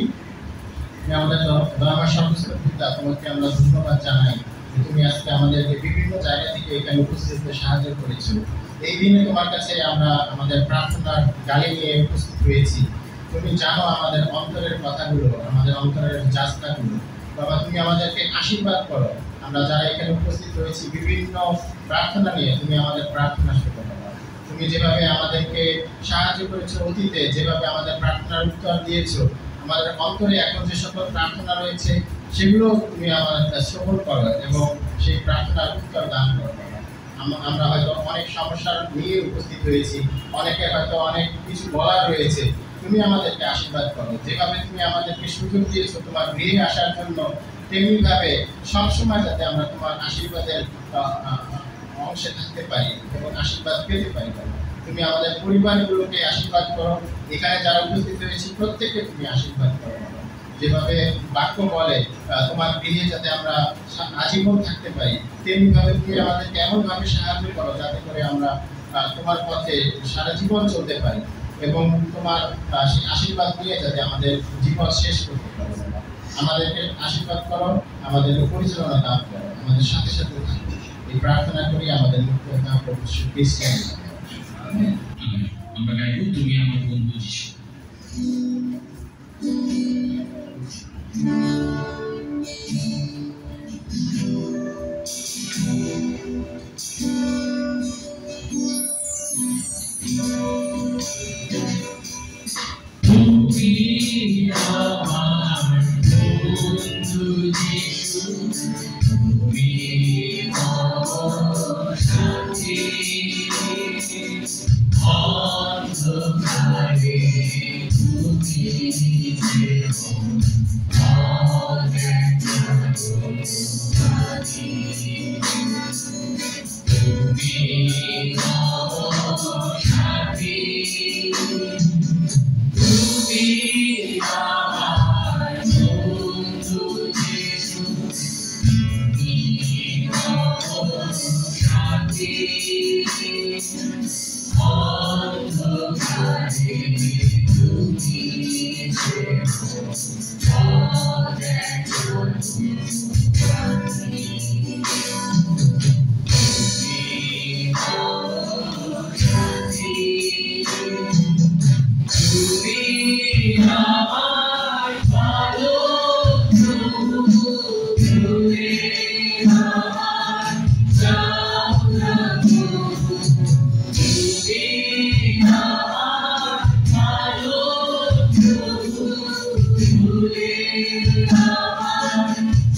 আমাদের দয়াময় সর্বশ্রেষ্ঠ পিতা, তোমাকে আমরা ধন্যবাদ জানাই যে তুমি আজকে আমাদেরকে বিভিন্ন জায়গা থেকে এখানে উপস্থিত হতে সাহায্য করেছো। এই দিনে তোমার কাছে আমরা আমাদের প্রার্থনার গালি নিয়ে উপস্থিত হয়েছি। তুমি জানো আমাদের অন্তরের কথাগুলো, আমাদের অন্তরের যাচনাগুলো। বাবা, তুমি আমাদেরকে আশীর্বাদ করো। আমরা যারা এখানে উপস্থিত হয়েছি বিভিন্ন প্রার্থনা নিয়ে, তুমি আমাদের প্রার্থনা শোনো বাবা। তুমি যেভাবে আমাদেরকে সাহায্য করেছো অতীতে, যেভাবে আমাদের প্রার্থনার উত্তর দিয়েছো, আমাদের অন্তরে এখন যে সকল প্রার্থনা রয়েছে সেগুলো তুমি আমাদের শ্রবণ করো এবং সেই প্রার্থনার উত্তর দান করো। আমরা হয়তো অনেক সমস্যার নিয়ে উপস্থিত হয়েছি, অনেকের হয়তো অনেক কিছু বলার রয়েছে। তুমি আমাদেরকে আশীর্বাদ করো। যেভাবে তুমি আমাদেরকে সুযোগ দিয়েছো তোমার গৃহে আসার জন্য, তেমনিভাবে সবসময় যাতে আমরা তোমার আশীর্বাদের অংশে থাকতে পারি এবং আশীর্বাদ পেতে পারি। তুমি আমাদের পরিবারগুলোকে আশীর্বাদ করো। এখানে যারা উপস্থিত হয়েছি প্রত্যেককে তুমি আশীর্বাদ করো। যেভাবে বাক্য বলে তোমার গৃহে যাতে আমরা আজীবন থাকতে পারি, তেমনিভাবে তুমি আমাদেরকে এমনভাবে সাহায্য করো যাতে করে আমরা তোমার পথে সারা জীবন চলতে পারি এবং তোমার সেই আশীর্বাদ নিয়ে যাতে আমাদের জীবন শেষ করতে পারি। আমাদেরকে আশীর্বাদ করো, আমাদের পরিচালনা দান করো, আমাদের সাথে সাথে থাকো। এই প্রার্থনা করি আমাদের মুক্তিদাতা প্রভু যীশু খ্রিস্টের নামে। আমরা গাইব তুমি আমার বন্ধু যীশু।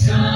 Yeah.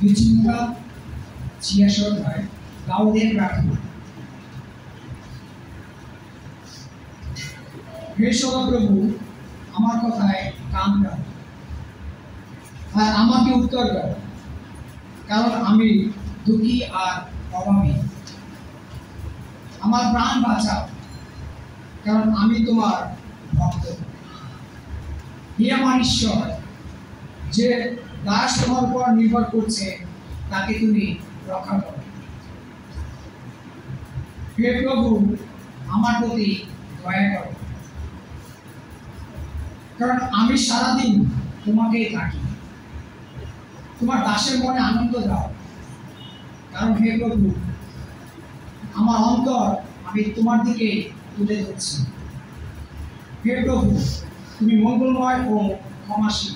বিচিন্তা চিয়াশর হয় দাউদের প্রার্থনা। হে সদাপ্রভু, আমার কথায় কান দাও আর আমাকে উত্তর দাও, কারণ আমি দুঃখী আর অভাবী। আমার প্রাণ বাঁচাও, কারণ আমি তোমার ভক্ত। হে আমার ঈশ্বর, যে দাস তোমার উপর নির্ভর করছে তাকে তুমি রক্ষা করো। হে প্রভু, আমার প্রতি দয়া করো, কারণ আমি সারাদিন তোমাকেই থাকি। তোমার দাসের মনে আনন্দ দাও, কারণ হে প্রভু, আমার অন্তর আমি তোমার দিকে তুলে ধরছি। হে প্রভু, তুমি মঙ্গলময় ও ক্ষমাশীল।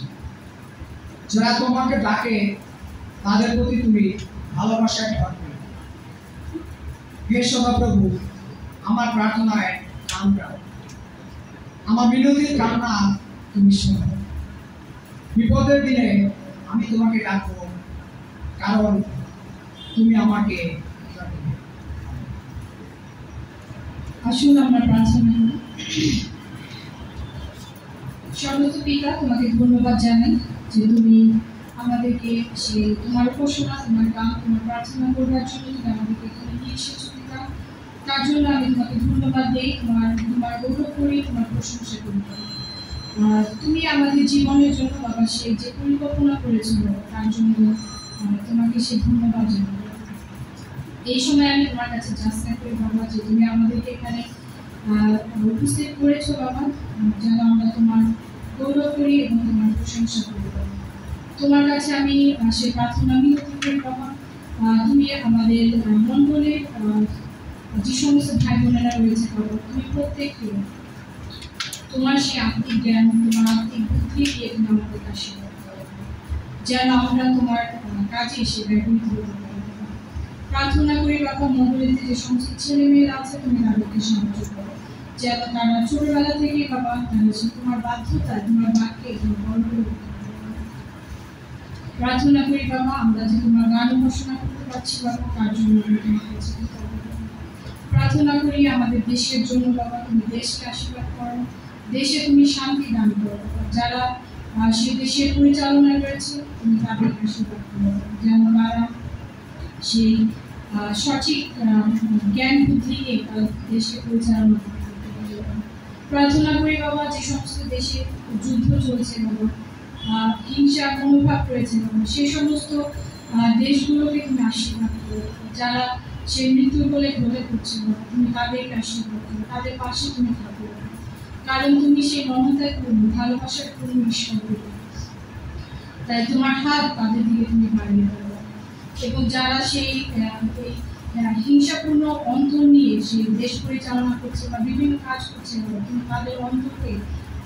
যারা তোমাকে ডাকে তাদের প্রতি তুমি ভালোবাসায় ভরপুর। হে সদাপ্রভু, আমার প্রার্থনায় কান দাও, আমার বিনতির কান্না তুমি শোনো। বিপদের দিনে আমি তোমাকে ডাকবো, কারণ তুমি আমাকে ডাকবে। আসুন আমরা প্রার্থনা করি। সর্বোচ্চ পিতা, তোমাকে ধন্যবাদ জানাই যে তুমি আমাদেরকে সে তোমার উপাসনা, তোমার গান, তোমার প্রার্থনা করবার জন্য তুমি আমাদেরকে এখানে নিয়ে এসেছো পিতা। তার জন্য আমি তোমাকে ধন্যবাদ দিই, তোমার গৌরব করি, তোমার প্রশংসা করি। তুমি আমাদের জীবনের জন্য বাবা সেই যে পরিকল্পনা করেছিল তার জন্য তোমাকে সে ধন্যবাদ জানাই। এই সময় আমি তোমার কাছে যাচনা করি বাবা যে তুমি আমাদেরকে এখানে উপস্থিত করেছো বাবা, যেন আমরা তোমার গৌরব করি এবং তোমার প্রশংসা করি। তোমার কাছে আমি সে প্রার্থনা মিনতি করি বাবা, তুমি আমাদের মণ্ডলের যে সমস্ত ভাই বোনেরা রয়েছে বাবা, তুমি প্রত্যেককে তোমার সে আত্মিক জ্ঞান, তোমার আত্মিক বুদ্ধি দিয়ে তুমি আমাদের আশীর্বাদ করো, যেন আমরা তোমার কাজে এসে ব্যবহৃত হতে পারি। প্রার্থনা করি বাবা, মণ্ডলীতে যে সমস্ত ছেলে মেয়েরা আছে তুমি তাদেরকে সাহায্য করো, যেন তারা ছোটবেলা থেকে বাবা তারা সে তোমার বাধ্যতা, তোমার বাক্যে বড় করে। প্রার্থনা করি বাবা, আমরা যে তোমার গান উপাসনা করতে পারছি বাবা, তার জন্য আমি তোমার কাছে প্রার্থনা করি আমাদের দেশের জন্য বাবা, তুমি দেশকে আশীর্বাদ করো, দেশে তুমি শান্তি দান করো। যারা সে দেশের পরিচালনায় রয়েছে তুমি তাদেরকে আশীর্বাদ করো, যেন তারা সেই সঠিক জ্ঞান বুদ্ধি নিয়ে দেশকে পরিচালনা করতে পারে। প্রার্থনা করি বাবা, যে সমস্ত দেশে যুদ্ধ চলছে বাবা, হিংসার মনোভাব রয়েছে বাবা, সে সমস্ত দেশগুলোকে তুমি আশীর্বাদ করো। যারা সেই মৃত্যুর বলে ঢলে পড়ছে বাবা, তুমি তাদেরকে আশীর্বাদ করো, তাদের পাশে তুমি থাকো, কারণ তুমি সেই মমতায় পূর্ণ, ভালোবাসার পূর্ণ ঈশ্বর। তাই তোমার হাত তাদের দিকে তুমি বাড়িয়ে দেবো, এবং যারা সেই হিংসাপূর্ণ অন্তর নিয়ে সেই দেশ পরিচালনা করছে বা বিভিন্ন কাজ করছে বাবা, তুমি তাদের অন্তরকে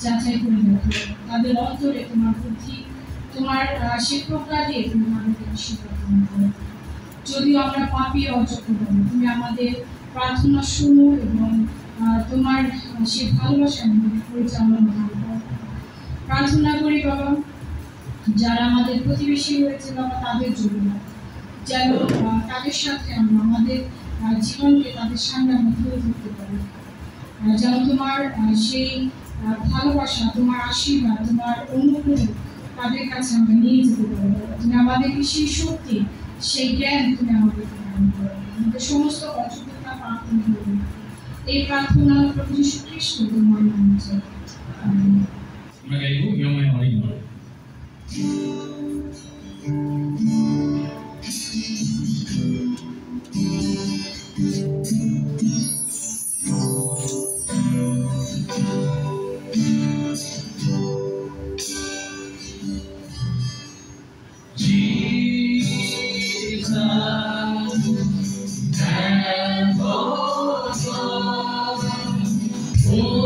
যাচাই করে দেখো, তাদের অন্তরে তোমার বুদ্ধি, তোমার সে প্রজ্ঞা দিয়ে তুমি তাদেরকে আশীর্বাদ করো। যদিও আমরা পাপী অযোগ্য বাবা, তুমি আমাদের প্রার্থনা শুনো এবং তোমার সে ভালোবাসা আমাদের পরিচালনা করো। প্রার্থনা করি বাবা, যারা আমাদের প্রতিবেশী রয়েছে বাবা, তাদের জন্য যেন তাদের সাথে আমরা আমাদের জীবনকে তাদের সামনে আমরা তুলে ধরতে পারি, যেন তোমার সেই ভালোবাসা, তোমার আশীর্বাদ, তোমার অনুগ্রহ তাদের কাছে আমরা নিয়ে যেতে পারি। তুমি আমাদেরকে সেই শক্তি, সেই জ্ঞান তুমি আমাদেরকে দান করো, আমাদের সমস্ত অযোগ্যতা প্রার্থনা করি। এই প্রার্থনা প্রভু যীশু খ্রিস্ট তোমার নামে চাই, আমেন। আমরা গাইব ইয়মায় অরিজিনাল। For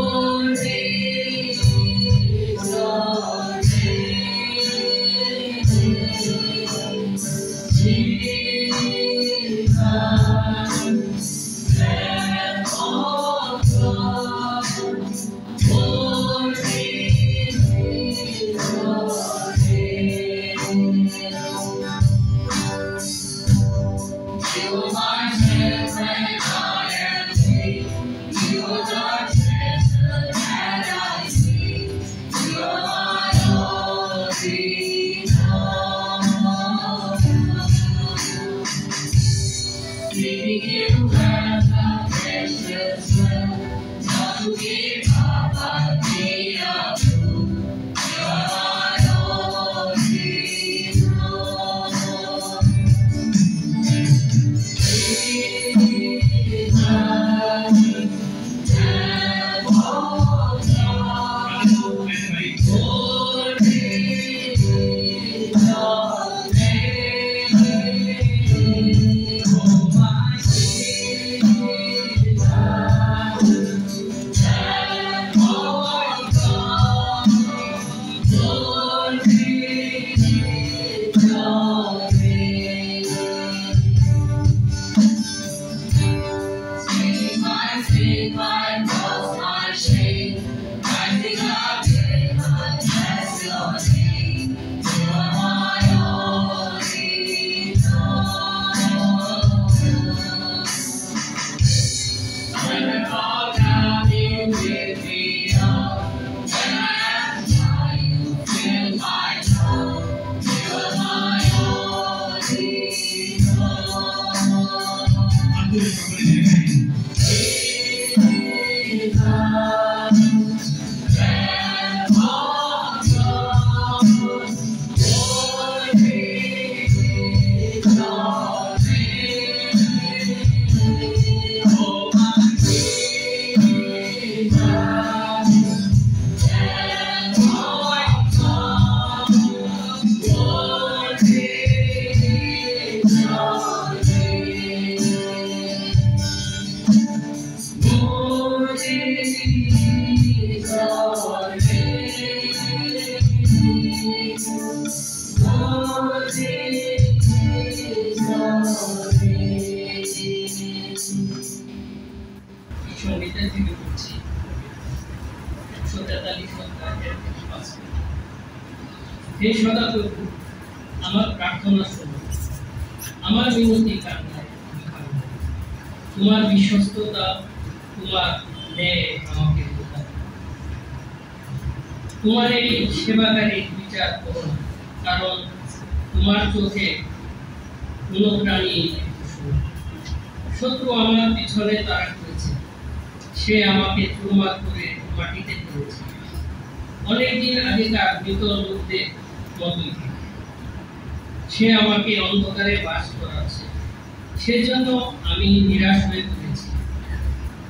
সঙ্গীতের থেকে করছি 143 সপ্তাহের পাশে। হে সদাপ্রভু, আমার প্রার্থনা শোনো, আমার বিনতি কান্নায় তোমার বিশ্বস্ততা, তোমার ন্যায় আমাকে বোঝাও। তোমার এই সেবাকারীর বিচার করো না, কারণ তোমার চোখে কোনো প্রাণী শত্রু আমার পিছনে তাড়া করেছে, সে আমাকে চুরমার করে মাটিতে ফেলেছে। অনেকদিন আগেকার মৃত লোকদের মতোই সে আমাকে অন্ধকারে বাস করাচ্ছে, সেজন্য আমি নিরাশ হয়ে পড়েছি।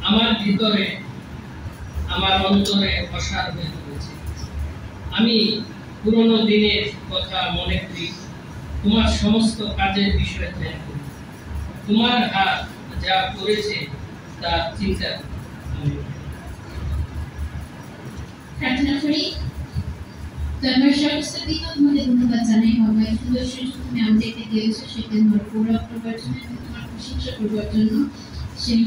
আমার ভিতরে, আমার অন্তরে অসার হয়ে পড়েছে। আমি পুরনো দিনের কথা মনে করি, তোমার সমস্ত কাজের বিষয়ে ধ্যান করি। তোমার হাত যা করেছে তা চিন্তা প্রার্থনা করি। তোমার সমস্ত দিকে তোমাকে ধন্যবাদ জানাই বাবা, এই সুন্দর সুযোগ তুমি আমাদেরকে দিয়েছো, সেটা তোমার গৌরব করবার জন্য এবং তোমার প্রশংসা করবার জন্য। সেই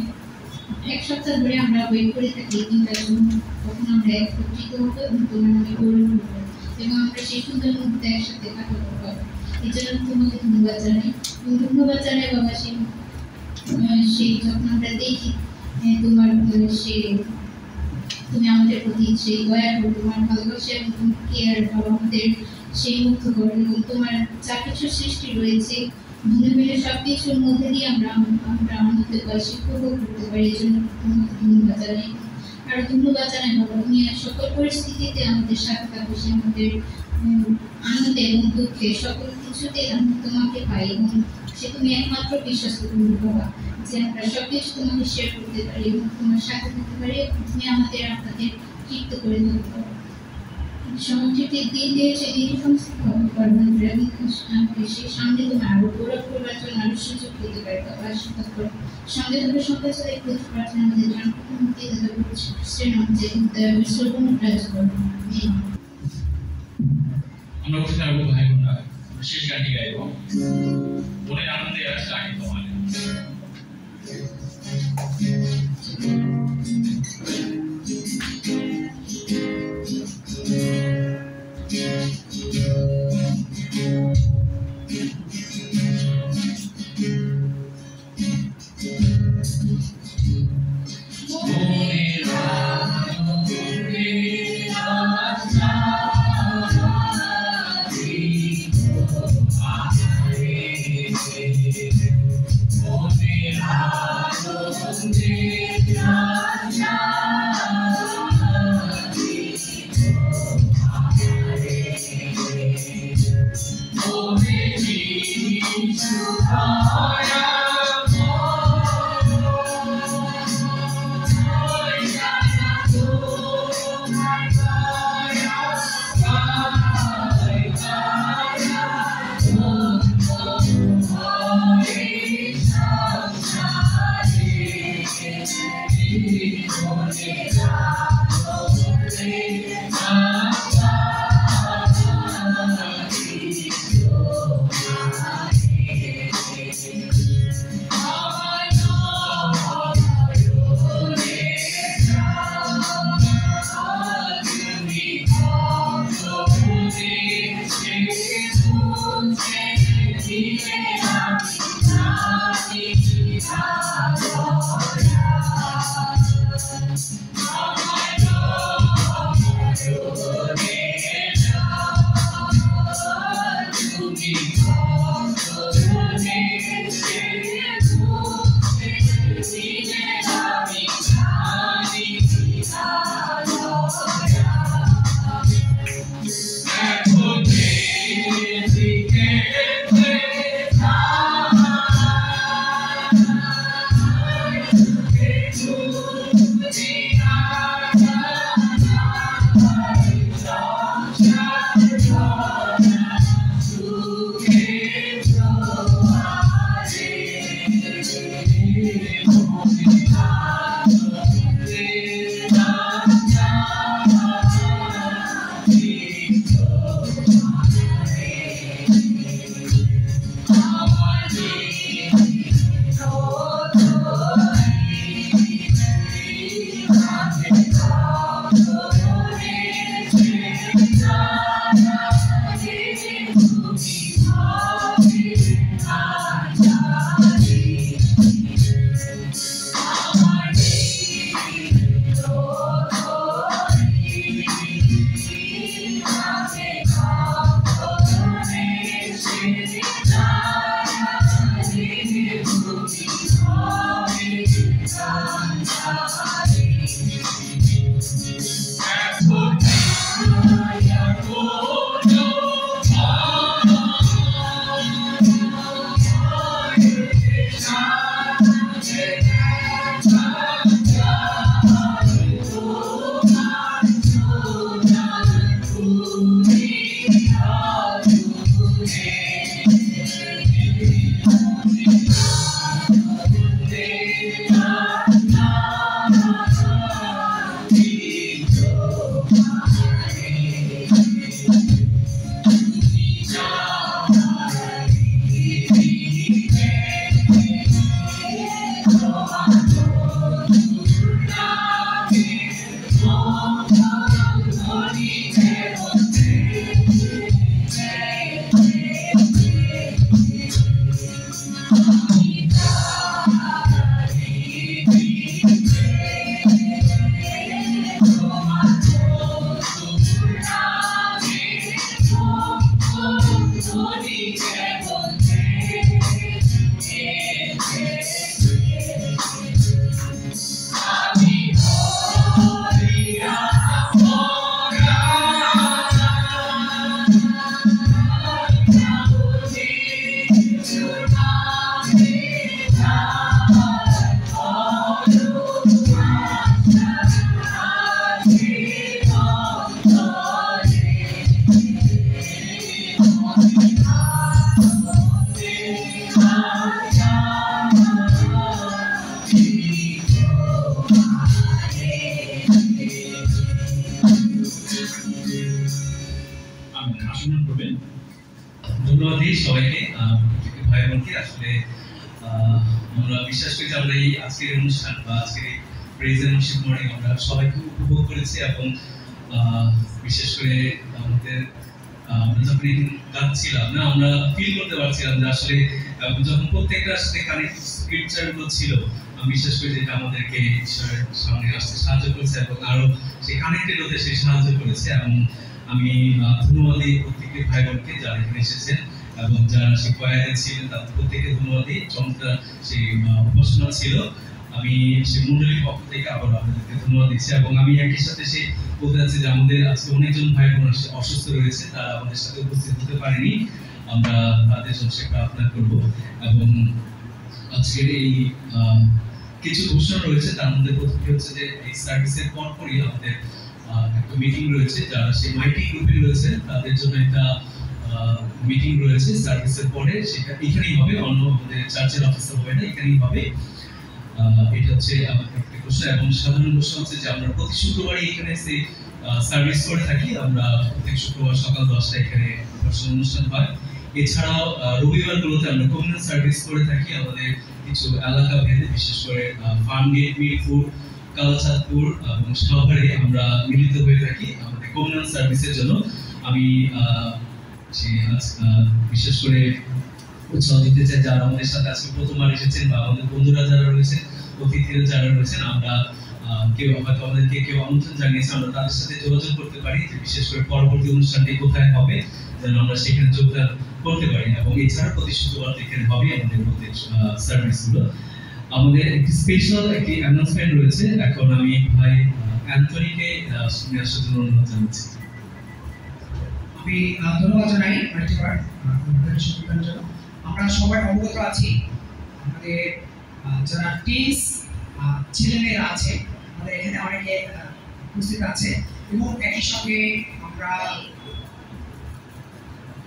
এক সপ্তাহ ধরে আমরা ওয়েট করে থাকি এই দিনটার জন্য, তখন আমরা একত্রিত হবো এবং তোমার নামে গৌরব করবো এবং আমরা সেই সুন্দর মুহূর্তে একসাথে কাটাবো বাবা। এই জন্য তোমাকে ধন্যবাদ জানাই এবং ধন্যবাদ জানাই বাবা সেই যখন আমরা দেখি তোমার সেই তুমি আমাদের প্রতি সেই দয়া করো, তোমার ভালোবাসা এবং তোমার কেয়ার বাবা আমাদের সেই মুগ্ধ করো এবং তোমার যা কিছু সৃষ্টি রয়েছে ধীরে ধীরে সব কিছুর মধ্যে দিয়ে আমরা আনন্দ পাই, উপভোগ করতে পারি। এই জন্য তোমাকে ধন্যবাদ জানাই। আর ধন্যবাদ জানাই বাবা, তুমি সকল পরিস্থিতিতে আমাদের সাথে থাকো, সে আমাদের আনন্দে এবং দুঃখে সকল কিছুতে আমরা তোমাকে পাই এবং সে তুমি একমাত্র বিশ্বস্ত তুমি বাবা, যে আমরা সব কিছু তোমাকে শেয়ার করতে পারি এবং তোমার সাথে থাকতে পারি। তুমি আমাদের আপনাদের তৃপ্ত করে দিতে পারো। সমুদ্রকে দিন দিয়েছে এই সমস্ত কর্মকর্মণ এবং সেই সামনে তোমার আরো গৌরব করবার জন্য আরো সুযোগ দিতে পারে বাবা, আশীর্বাদ করো। সঙ্গে তোমার সঙ্গে সাথে প্রতি প্রার্থনা আমাদের জনপ্রতিনিধি দাদা করছি শ্রীরাম যে বিশ্বকর্ম রাজ করো। আমরা বসে থাকবো ভাই বোনরা, শেষ গানটি গাইব মনের আনন্দে আসছে আগে তোমার। Amen. ভাষণ করবেন। ধন্যবাদ সবাইকে, ভাই বোনকে। আসলে আমরা বিশ্বাস করি যে আমরা এই আজকের অনুষ্ঠান বা আজকের প্রেজ এন্ড ওয়ার্শিপ মর্নিং আমরা সবাই খুব উপভোগ করেছি এবং বিশেষ করে আমাদের আমরা যখন গাচ্ছিলাম না, আমরা ফিল করতে পারছিলাম যে আসলে যখন প্রত্যেকটার সাথে কানেক্ট স্ক্রিপচার গুলো ছিল, আমি বিশ্বাস করি যে এটা আমাদেরকে ঈশ্বরের সামনে আসতে সাহায্য করেছে এবং আরো সেই কানেক্টেড হতে সে সাহায্য করেছে। এবং আমি ধন্যবাদ দিই প্রত্যেকের ভাই বোনকে যারা এখানে এসেছেন এবং যারা সেই কোয়ারে ছিলেন তাদের প্রত্যেককে ধন্যবাদ দিই। চমৎকার সেই উপাসনা ছিল। আমি সেই মন্ডলীর পক্ষ থেকে আবার আপনাদেরকে ধন্যবাদ দিচ্ছি এবং আমি একই সাথে সেই বলতে চাচ্ছি যে আমাদের আজকে অনেকজন ভাই বোন অসুস্থ রয়েছে, তারা আমাদের সাথে উপস্থিত হতে পারেনি। আমরা তাদের জন্য সে প্রার্থনা করব এবং আজকের এই কিছু ঘোষণা রয়েছে। তার মধ্যে প্রথমটি হচ্ছে যে এই সার্ভিসের পরপরই আমাদের একটা মিটিং রয়েছে, যারা সেই মাইটি গ্রুপে রয়েছে তাদের জন্য একটা মিটিং রয়েছে সার্ভিসের পরে, সেটা এখানেই হবে, অন্য আমাদের চার্চের অফিসে হবে না, এখানেই হবে। এটা হচ্ছে আমাদের একটা ঘোষণা। এবং সাধারণ ঘোষণা হচ্ছে যে আমরা প্রতি শুক্রবারই এখানে সেই সার্ভিস করে থাকি। আমরা প্রত্যেক শুক্রবার সকাল 10টায় এখানে অনুষ্ঠান হয়। এছাড়াও রবিবারগুলোতে আমরা কমিউনাল সার্ভিস করে থাকি আমাদের কিছু এলাকা ভেদে, বিশেষ করে ফার্মগেট, মিরপুর, কালাচাঁদপুর এবং সাভারে আমরা মিলিত হয়ে থাকি আমাদের কমিউনাল সার্ভিসের জন্য। আমি বিশেষ করে উৎসাহ দিতে চাই যারা আমাদের সাথে আজকে প্রথমবার এসেছেন বা আমাদের বন্ধুরা যারা রয়েছেন, অতিথিরা যারা রয়েছেন, আমরা কেউ হয়তো আমাদেরকে কেউ আমন্ত্রণ জানিয়েছে, আমরা তাদের সাথে যোগাযোগ করতে পারি যে বিশেষ করে পরবর্তী অনুষ্ঠানটি কোথায় হবে, যেন আমরা সেখানে যোগদান করতে পারি। এবং এছাড়া প্রতি শুক্রবার এখানে হবে আমাদের প্রত্যেক সার্ভিসগুলো। আমাদের একটি স্পেশাল একটি অ্যানাউন্সমেন্ট রয়েছে। এখন আমি ভাই অ্যান্থনিকে শুনে আসার জন্য অনুরোধ জানাচ্ছি। আমি ধন্যবাদ জানাই আমরা সবাই অবগত আছি আমাদের যারা টিনস ছেলেমেয়েরা আছে আমাদের এখানে অনেকে উপস্থিত আছে এবং একই সঙ্গে আমরা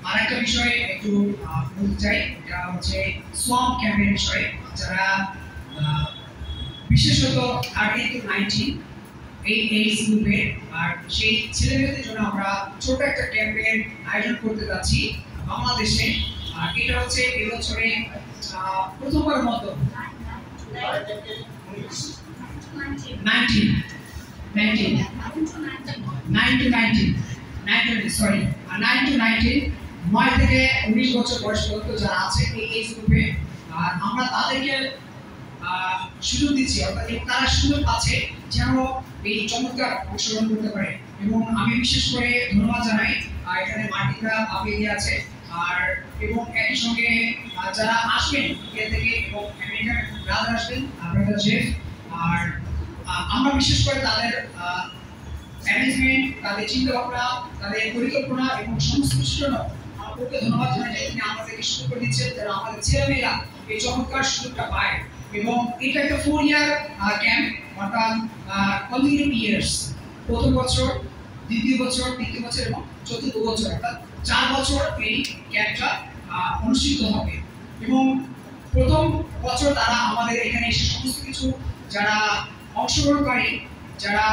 আরেকটা বিষয়ে একটু বলতে চাই, এটা হচ্ছে সোয়াম ক্যাম্পের বিষয়ে। যারা বিশেষত 30 to 19 এই এজ গ্রুপের আর সেই ছেলেমেয়েদের জন্য আমরা ছোট একটা ক্যাম্পের আয়োজন করতে যাচ্ছি বাংলাদেশে। আর এটা হচ্ছে এবছরে প্রথমবার মতো 9 থেকে 19 বছর বয়স পর্যন্ত যারা আছে এই এজ গ্রুপে, আর আমরা তাদেরকে সুযোগ দিচ্ছি, অর্থাৎ তারা সুযোগ আছে যেন এই চমৎকার অংশগ্রহণ করতে পারে। এবং আমি বিশেষ করে ধন্যবাদ জানাই এখানে মার্টিকা আবেদি আছে আর এবং একই সঙ্গে যারা আসবেন এখান থেকে এবং আমেরিকার ব্রাদার আসবেন ব্রাদার জেফ। আর আমরা বিশেষ করে তাদের ম্যানেজমেন্ট, তাদের চিন্তা ভাবনা, তাদের পরিকল্পনা এবং সমস্ত কিছুর জন্য আমাকে ধন্যবাদ জানাই যে তিনি আমাদেরকে সুযোগ করে দিচ্ছেন যেন আমাদের ছেলেমেয়েরা এই চমৎকার সুযোগটা পায়। এবং এটা একটা 4 ইয়ার ক্যাম্প, অর্থাৎ কন্টিনিউ ইয়ার্স, প্রথম বছর, দ্বিতীয় বছর, তৃতীয় বছর এবং চতুর্থ বছর, অর্থাৎ 4 বছর এই ক্যাম্পটা অনুষ্ঠিত হবে। এবং প্রথম বছর তারা আমাদের এখানে এসে সমস্ত কিছু যারা অংশগ্রহণকারী, যারা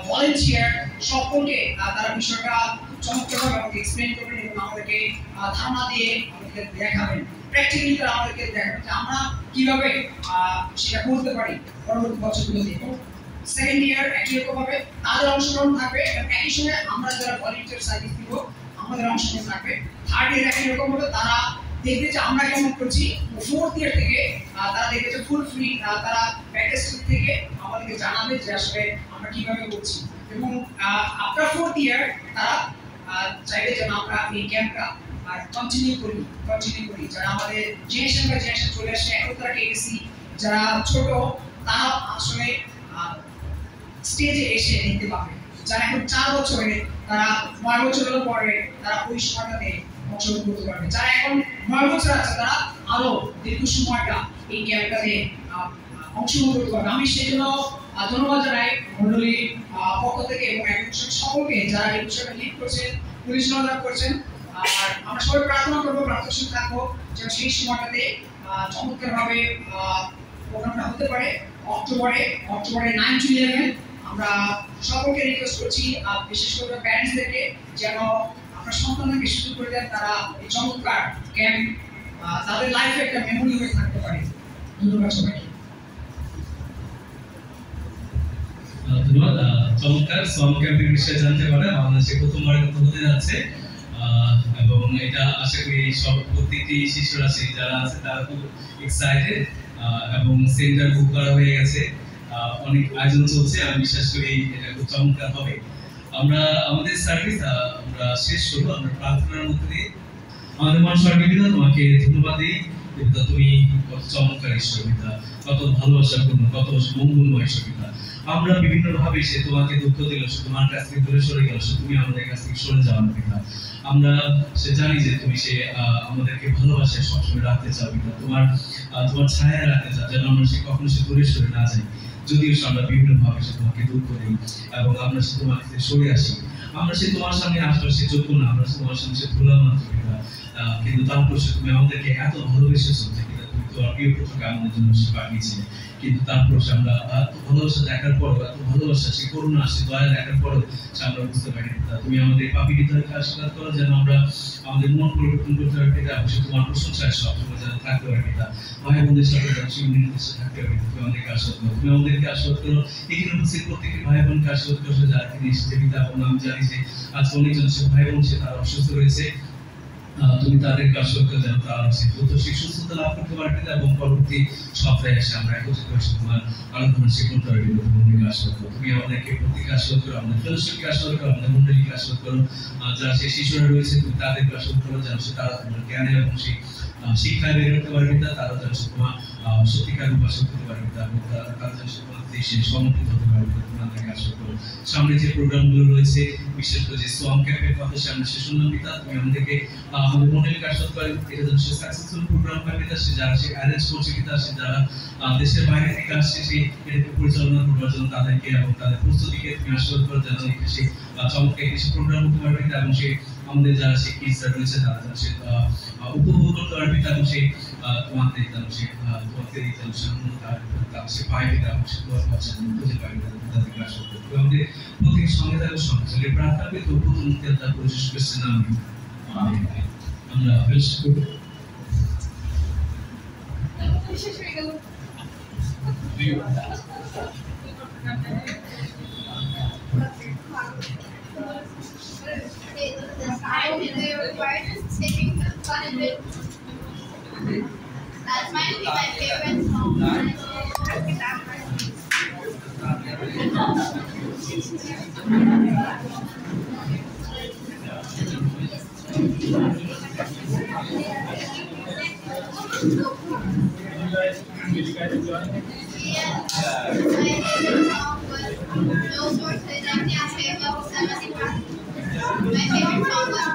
ভলেন্টিয়ার, সকলকে তারা বিষয়টা খুব চমৎকারভাবে আমাকে এক্সপ্লেন করবেন এবং আমাদেরকে ধারণা দিয়ে আমাদেরকে দেখাবেন, প্র্যাকটিক্যালি তারা আমাদেরকে দেখাবেন যে আমরা কিভাবে সেটা করতে পারি পরবর্তী বছরগুলোতে। এবং সেকেন্ড ইয়ার একই রকমভাবে তাদের অংশগ্রহণ থাকবে এবং একই সঙ্গে আমরা যারা ভলেন্টিয়ার সার্ভিস দিব আমাদের অংশগ্রহণ থাকবে। থার্ড ইয়ার একই রকমভাবে তারা দেখবে যে আমরা কেমন করছি। ফোর্থ ইয়ার থেকে তারা দেখবে যে ফুল ফ্রি, তারা প্যাকেজ থেকে আমাদেরকে জানাবে যে আসলে আমরা কিভাবে করছি। এবং আফটার ফোর্থ ইয়ার তারা চাইবে যেন আমরা এই ক্যাম্পটা কন্টিনিউ করি। যারা আমাদের জেনারেশন বাই জেনারেশন চলে আসে, এখন তারা কেএসি যারা ছোট তারা আসলে স্টেজে এসে দেখতে পাবে। যারা এখন 4 বছরে, তারা 9 বছরের পরে তারা ওই সময়টাতে অংশগ্রহণ করতে পারবে। যারা এখন 9 বছর আছে তারা আরো দীর্ঘ সময়টা এই ক্যাম্পটাতে অংশগ্রহণ করতে পারবে। আমি সেই জন্য ধন্যবাদ জানাই মন্ডলীর পক্ষ থেকে এবং সকলকে যারা এই বিষয়টা লিড করছেন, পরিচালনা করছেন। আর আমরা সবাই প্রার্থনা করবো, প্রার্থনা থাকবো যেন সেই সময়টাতে চমৎকারভাবে প্রোগ্রামটা হতে পারে। অক্টোবরে 9 to 11 আমরা সকলকে রিকোয়েস্ট করছি, বিশেষ করে প্যারেন্টসদেরকে যেন আপনার সন্তানকে সুযোগ করে দেন, তারা এই চমৎকার ক্যাম্প তাদের লাইফে একটা মেমোরি হয়ে থাকতে পারে। ধন্যবাদ সবাইকে। ধন্যবাদ। চমৎকার সোয়াম ক্যাম্পের বিষয়ে জানতে পারে বাংলাদেশে প্রথমবারের মতো হতে যাচ্ছে, এবং এটা আশা করি সব প্রত্যেকটি শিশুরা যারা আছে তারা খুব এক্সাইটেড, এবং সেন্টার বুক করা হয়ে গেছে, অনেক আয়োজন চলছে। আমি বিশ্বাস করি এটা খুব চমৎকার হবে। আমরা আমাদের সার্ভিস আমরা শেষ করবো আমরা প্রার্থনার মধ্যে দিয়ে। আমাদের মহাসড়কের পিতা তোমাকে ধন্যবাদ দিই। পিতা তুমি কত চমৎকার ঈশ্বর পিতা, কত ভালোবাসাপূর্ণ, কত মঙ্গলময় ঈশ্বর পিতা। আমরা বিভিন্ন ভাবে সে তোমাকে দুঃখ দিল, সে তোমার কাছ থেকে দূরে সরে গেল, সে তুমি আমাদের কাছ থেকে সরে যাওয়ার পিতা। আমরা সে জানি যে তুমি সে আমাদেরকে ভালোবাসে সবসময় রাখতে চাও পিতা, তোমার ছায়া রাখতে চাও, যেন আমরা সে কখনো সে দূরে সরে না যাই। যদিও আমরা বিভিন্ন ভাবে সে তোমাকে দুঃখ দিই এবং আমরা সে তোমার কাছে সরে আসি, আমরা সে তোমার সামনে আসলে সে যোগ্য না, আমরা তোমার সামনে সে ভোলা মাত্র পিতা। কিন্তু তারপর সে তুমি আমাদেরকে এত ভালোবেসেছো যে পিতা তুমি তোমার প্রিয় পুত্রকে আমাদের জন্য সে পাঠিয়েছিলে। কিন্তু তারপর আমরা এত ভালোবাসা দেখার পরও, এত ভালোবাসা সে করুণা সে দয়া দেখার পরও আমরা বুঝতে পারি পিতা তুমি আমাদের পাপী হৃদয়কে আশীর্বাদ করো, যেন আমরা আমাদের মন পরিবর্তন করতে পারি পিতা, এবং সে তোমার প্রশংসায় সবসময় যেন থাকতে পারি পিতা। ভাই বোনদের সাথে যেন সে নির্দেশে থাকতে পারি, তুমি আমাদেরকে আশীর্বাদ করো, তুমি আমাদেরকে আশীর্বাদ করো। এখানে উপস্থিত প্রত্যেকটি ভাই বোনকে আশীর্বাদ করো যারা তিনি এসেছে পিতা। এবং আমি জানি যে আজকে অনেকজন সে ভাই বোন সে তারা অসুস্থ রয়েছে, তুমি তাদেরকে আশীর্বাদ করো যেন তারা দ্রুত সেই সুস্থতা লাভ করতে পারে পিতা, এবং পরবর্তী সপ্তাহে এসে আমরা একত্রিত হয়ে তোমার আরাধনা সে করতে পারি পিতা। তোমাদেরকে আশীর্বাদ করো, তুমি আমাদেরকে প্রত্যেককে আশীর্বাদ করো, আমাদের ফেলোশিপকে আশীর্বাদ করো, আমাদের মন্ডলীকে আশীর্বাদ করো, যারা সেই শিশুরা রয়েছে তুমি তাদেরকে আশীর্বাদ করো, যেন সে তারা তোমার জ্ঞানে এবং সেই শিক্ষায় বের করতে পারে পিতা, তারা যেন সে তোমার সত্যিকার উপাসনা করতে পারে পিতা, এবং তারা যেন সে তোমার দেশে সমর্পিত হতে পারে পিতা। তোমাদেরকে আশীর্বাদ করো। সামনে যে প্রোগ্রামগুলো রয়েছে, বিশেষ করে যে সোয়াম ক্যাম্পের কথা সামনে সে শুনলাম পিতা, তুমি আমাদেরকে আমাদের মন্ডলীকে আশীর্বাদ করে এটা যেন সে সাকসেসফুল প্রোগ্রাম হয় পিতা। সে যারা সে অ্যারেঞ্জ করছে পিতা, সে যারা দেশের বাইরে থেকে আসছে সেই এটাকে পরিচালনা করবার জন্য তাদেরকে এবং তাদের প্রস্তুতিকে তুমি আশীর্বাদ করো, যেন সে চমৎকার কিছু প্রোগ্রাম হতে পারে পিতা, এবং সে আমাদের যারা সে কিডসরা রয়েছে তারা যেন সে উপভোগ করতে পারে পিতা, এবং সে তোমাকে যেন সে তোমাকে যেন সে পায় পিতা, এবং সে তোমার কাছে খুঁজে পায় পিতা। তাদেরকে আশীর্বাদ করো, আমাদের প্রত্যেকের সঙ্গে থাকো, সঙ্গে চলে প্রার্থনা করি তো প্রথম তার পরিশেষ করছে নাম আমরা বেশ করবো। That's might be my favorite song. My favorite song was